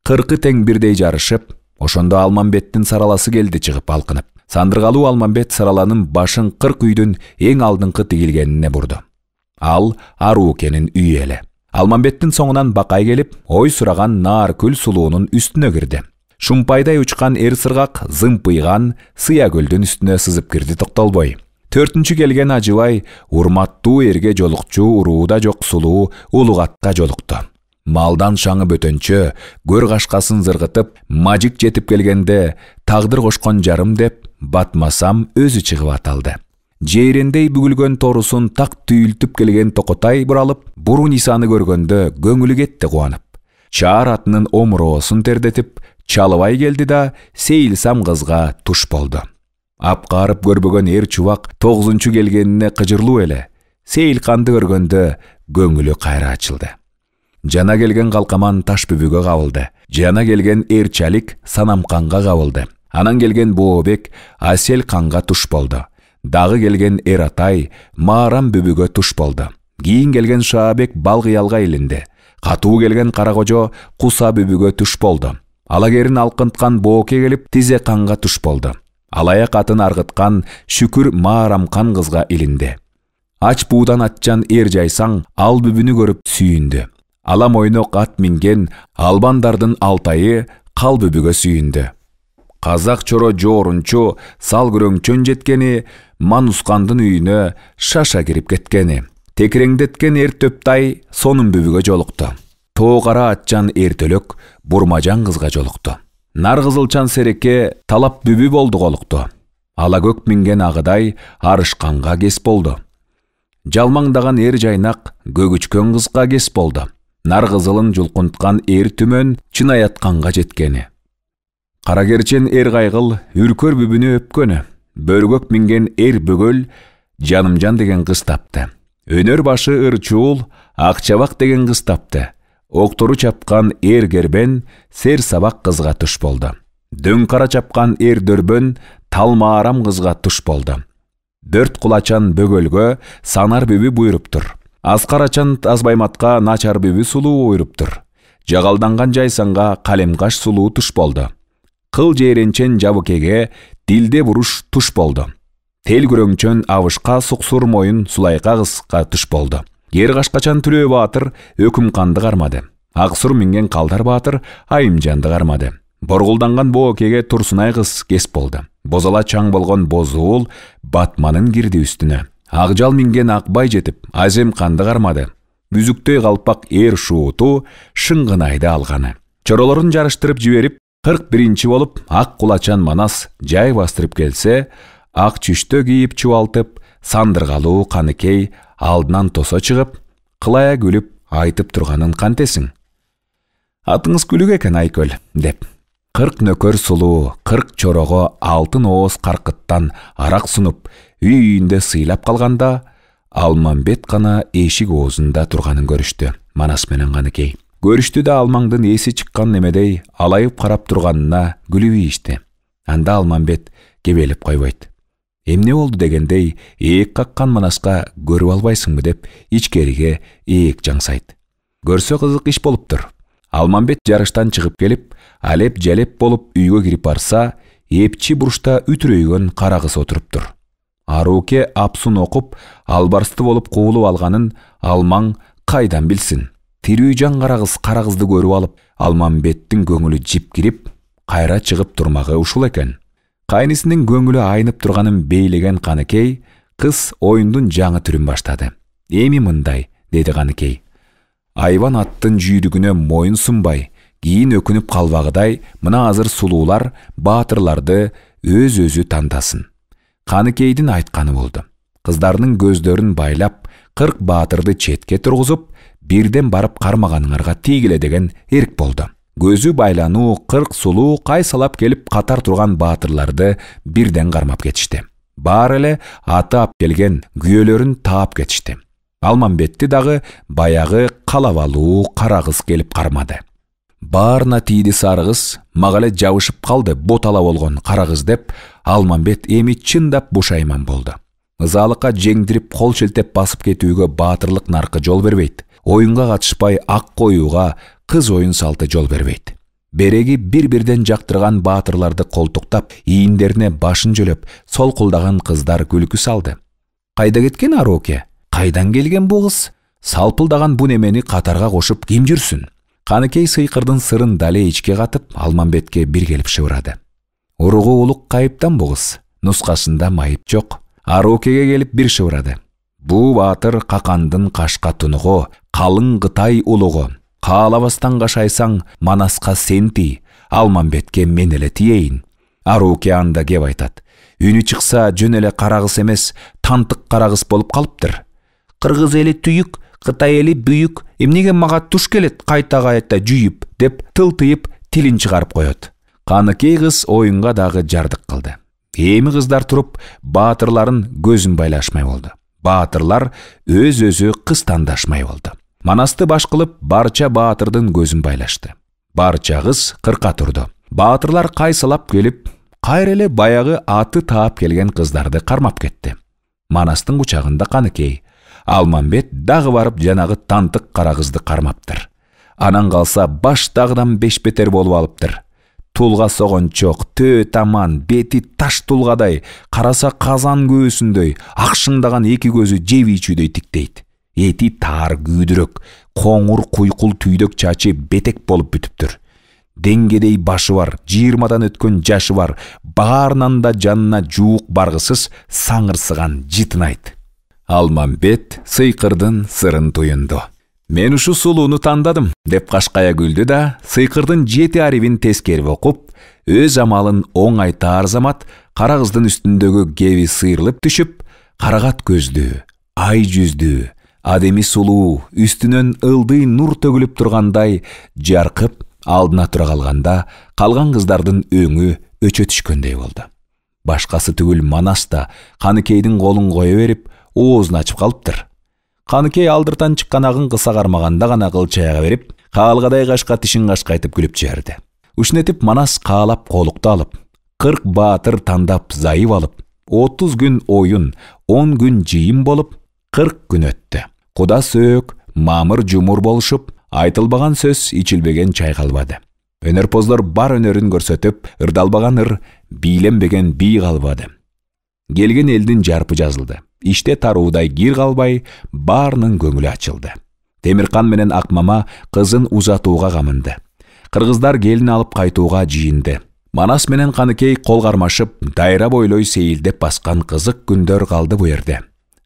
40 тең бірдей жарышып, ошондо Алмамбеттің сараласы келді шығып алқынып. Сандырғалу Алмамбет сараланың башын 40 үйдің ең алдыңқы тигилгенине бұрды. Ал Арукенің үйелі. Алмамбеттің соңынан бақай келіп, ой сұраған нар күл сұлуының үстіне кірді. Шумпайдай ұчқан ер сырғақ зымпыйған сыя көлдің үстіне сызып кірді тоқталбой. Төртінші келген Ажыбай урматтуу ерге жолықчу урууда жоқ сұлу улуғатқа жолықты. Малдан шаңы бөтөнчө, гөр қашқасын зырғытып, мажик жетіп келгенде, тағдыр қошқан жарым деп, батмасам өзі шығып аталды. Жейрендей бүгілген торусын тақ түйілтіп келген тоқотай бұралып, бұрын Исаны көргенде көңілі кетті қуанып. Чаар атының омыросын тердетіп, чалыбай келді да, сейілсам қызға туш болды. Апқарып көрбөгөн ер чувак 9-чу келгеніне қыжырлу елі. Сейіл қанды көргенде көңілі қайра açılды. Жана келген қалқаман таш бүбігі қавылды. Жана келген ерчалик санамқанға қавылды. Анан келген Бообек асел қанға туш болды. Дағы келген Эратай Маарам бүбігі туш болды. Кейін келген Шаабек Балғиялға илинди. Қатуу келген Қарақожо Құса бүбігі туш болды. Алагерін алқынтқан Бооке келіп Тизе қанға туш болды. Алая қатын арғытқан Шүкір Маарам қан қызға илинди. Ач буudan атчан ер жайсаң ал бүбіні көріп сүйінді. Алам ойнок ат минген албандардың алтайы қал бүбігі сүйінді. Қазақ чоро жорунчу сал күрөңчөн жеткени Манускандын үйіне шаша кирип кеткени. Текреңдеткен ер төптай сонун бүбігі жолуқты. Тоғара атчан ертөлөк бурмажан қызға жолуқты. Нар қызылчан серекке талап бүбі болды қолуқты. Ала көк минген ағыдай арышқанға кес болды. Жалмаңдаған ер жайнақ көгүчкөн қызға кес болды. Нар қызылын жұлқынтқан ер түмөн чынаятқанға жеткени. Қарагерчен ер қайғыл үркөр бүбіні өпкөні. Бөргөк минген ер бөгөл Жанымжан деген қыз тапты. Өнер башы ырчуул Ақчабақ деген қыз тапты. Октору чапқан ер гербен сер сабақ қызға туш болды. Дөң қара чапқан ер дөрбөн Талмаарам қызға туш болды. Дөрт құлачан бөгөлгө санар бүбі бұйырып тұр. Асқарачан Азбайматқа начар бүбі сұлу ойырып тұр. Жағалданған жайсанға қалемқаш сұлу туш болды. Қыл жейренчен Жабыкеге дилде буруш туш болды. Тел күрөңчөн Авышқа суқсур мойын Сулайқа қызға туш болды. Ер қашқачан Түрө Батыр өкім қанды қармады. Ақсұр минген Қалдар Батыр Айымжанды қармады. Борғылданған Боокеге Турсунай қыз кес болды. Бозала чаң болған Бозуыл Батманын кирди үстіне. Ақжал минген Ақбай жетіп, Азем қанды қармады. Бүзүктөй қалпақ ер шууту Шыңғынайды алғаны. Чоролорун жарыштырып жиберип, 41-чи болуп ак кулачан Манас жай бастырып келсе, ак чүштө кийип чубалтып, сандыргалуу Каныкей алдынан тосо чыгып, кылая күлүп айтып турганын кантесиң? Атыңыз күлүк экен Айкөл, деп. 40 нөкөр сулуу, 40 чорого алтын ооз каркыттан арак сунуп, үйүндө сыйлап калганда, Алмамбет гана эшик оозунда турганын көрүштү. Манас менен Каныкей. Көрүштү да Алмаңдын эси чыккан немедей алайып карап турганына күлүп ийишти. Анда Алмамбет кебелип койбойт. Эмне болду дегендей, ээк каккан Манаска көрүп албайсыңбы деп ичкериге ээк жаңсайт. Көрсө кызык иш болуптур. Алмамбет жарыштан чыгып келип, алеп-жалеп болуп үйгө кирип барса, эпчи бурушта үтүрөйгөн кара кыз отуруптур. Арууке апсун окуп, албарсты болуп куулуп алганын Алмаң кайдан билсин? Тирүү жан кара кызды көрүп алып, Алмамбеттин көңүлү жип кирип, кайра чыгып турмагы ушул экен. Кайнысынын көңүлү айнып турганын бейлеген Каныкей, кыз оюндун жаңы түрүн баштады. Эми мындай, деди Каныкей. Айван аттын жүйрүгүнө моюн сунбай, кийин өкүнүп калбагыдай, мына азыр сулуулар баатырларды өз-өзү тандасын. Каныкейдин айтканы болду. Кыздарынын көздөрүн байлап, 40 баатырды четке тургузуп, бирден барып кармаганыңарга тийгиле деген эрк болду. Көзү байлануу 40 сулуу кайсалап келип катар турган баатырларды бирден кармап кетишти. Баары эле аты ап келген күйөлөрүн таап кетишти. Алмамбетти дагы баягы калабалуу кара кыз келип кармады. Баарына тийди сары кыз, мага эле жабышып калды ботала болгон кара кыз деп, Алмамбет эми чындап бушайман болду. Ызалыкка жеңдирип кол шелтеп басып кетүүгө баатырлык наркы жол бербейт. Оюнга катышпай ак коюуга кыз оюн салты жол бербейт. Береги бир-бирден жактырган баатырларды колтуктап, ийиндерине башын жөлөп, солкулдаган кыздар күлкү салды. Кайда кеткен Арууке? Кайдан келген бу кыз? Салпылдаган бу немени катарга кошуп ким жүрсүн? Каныкей сыйкырдын сырын дале ичке катып, Алмамбетке бир келип шыбырады. Уругу улук кайыптан бу кыз. Нускасында майып жок. Аруукеге келип бир шыбырады. Бу баатыр какандын кашка тунугу, калың Кытай улугу. Каалабастан кашайсаң, Манаска сен тий, Алмамбетке мен эле тиейин. Арууке анда кеп айтат. Үнү чыкса жөн эле кара кыз эмес, тантык кара кыз болуп калыптыр. Кыргыз эли түйүк, Кытай эли бүйүк, эмнеге мага туш келет кайта-кайта жүйүп, деп тылтыйып тилин чыгарып коет. Каныкей кыз оюнга дагы жардык кылды. Эми кыздар туруп, баатырларын көзүн байлашмай болду. Баатырлар өз-өзү кыз тандашмай болду. Манасты баш кылып, барча баатырдын көзүн байлашты. Барча кыз кырка турду. Баатырлар кайсалап келип, кайра эле баягы аты таап келген кыздарды кармап кетти. Манастын кучагында Каныкей. Алмамбет дагы барып жанагы тантык кара кызды кармаптыр. Анан калса баштагыдан бешбетер болуп алыптыр. Тулга согончок, төө таман, бети таш тулгадай, караса казан көөсүндөй, акшыңдаган эки көзү жеп ичүүдөй тиктейт. Эти таар күйдүрөк, коңур куйкул түйдөк чачы бетек болуп бүтүптүр. Деңгедей башы бар, 20-дан өткөн жашы бар, баарынан да жанына жуук баргысыз саңырсыган жытынайт. Алмамбет сыйкырдын сырын туюнду. Мен ушу сулууну тандадым, деп кашкая күлдү да, сыйкырдын 7 арибин тескерип окуп, өз амалын оңай таар замат кара кыздын үстүндөгү кеби сыйрылып түшүп, карагат көздүү, ай жүздүү, адеми сулуу, үстүнөн ылдый нур төгүлүп тургандай жаркып алдына тура калганда, калган кыздардын өңү өчө түшкөндөй болду. Башкасы түгүл Манас да Каныкейдин колун кое берип, оозун ачып калыптыр. Каныкей алдыртан чыккан агын кыса кармаганда гана кылчаяга берип, каалгадай кашка тишин кашкайтып күлүп жиберди. Ушнетип Манас каалап колукту алып, 40 баатыр тандап зайып алып, 30 күн оюн, 10 күн жыйын болуп, 40 күн өттү. Куда сөөк, мамыр жумур болушуп, айтылбаган сөз ичилбеген чай калбады. Өнөрпоздор бар өнөрүн көрсөтүп, ырдалбаган ыр, бийленбеген бий калбады. Келген элдин жарпы жазылды. Иште таруудай кир калбай, баарынын көңүлү ачылды. Темиркан менен Акмама кызын узатууга камынды. Кыргыздар келин алып кайтууга жыйынды. Манас менен Каныкей кол кармашып, дайра бойлой сейилдеп баскан кызык күндөр калды бу жерде.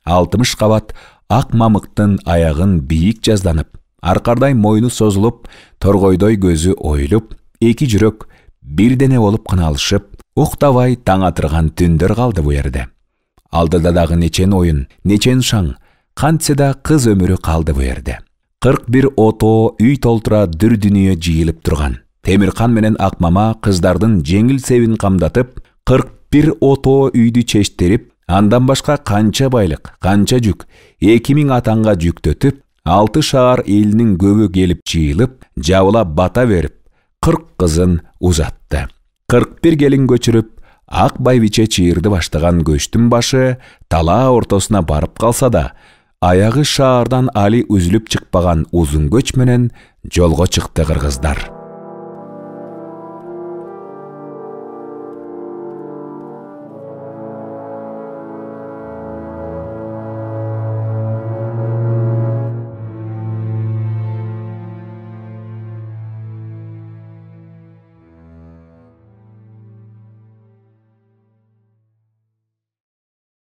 60 кабат ак мамыктын аягын бийик жазданып, аркардай мойну созулуп, торгойдой көзү оюлуп, эки жүрөк бирдене болуп кыналышып, уктабай таң атырган түндөр калды бу жерде. Алдыда дагы нечен оюн, нечен шаң, кантсе да кыз өмүрү калды бу жерде. 41 ото үй толтура дүр дүнүйө жыйылып турган. Темиркан менен Акмама кыздардын жеңил себин камдатып, 41 ото үйдү чечтерип, андан башка канча байлык, канча жүк, 2000 атанга жүктөтүп, 6 шаар элинин көбү келип жыйылып, жабыла бата берип, 40 кызын узатты. 41 келин көчүрүп, ак байбиче чыйырды баштаган көчтүн башы талаа ортосуна барып калса да, аягы шаардан али үзүлүп чыкпаган узун көч менен жолго чыкты кыргыздар.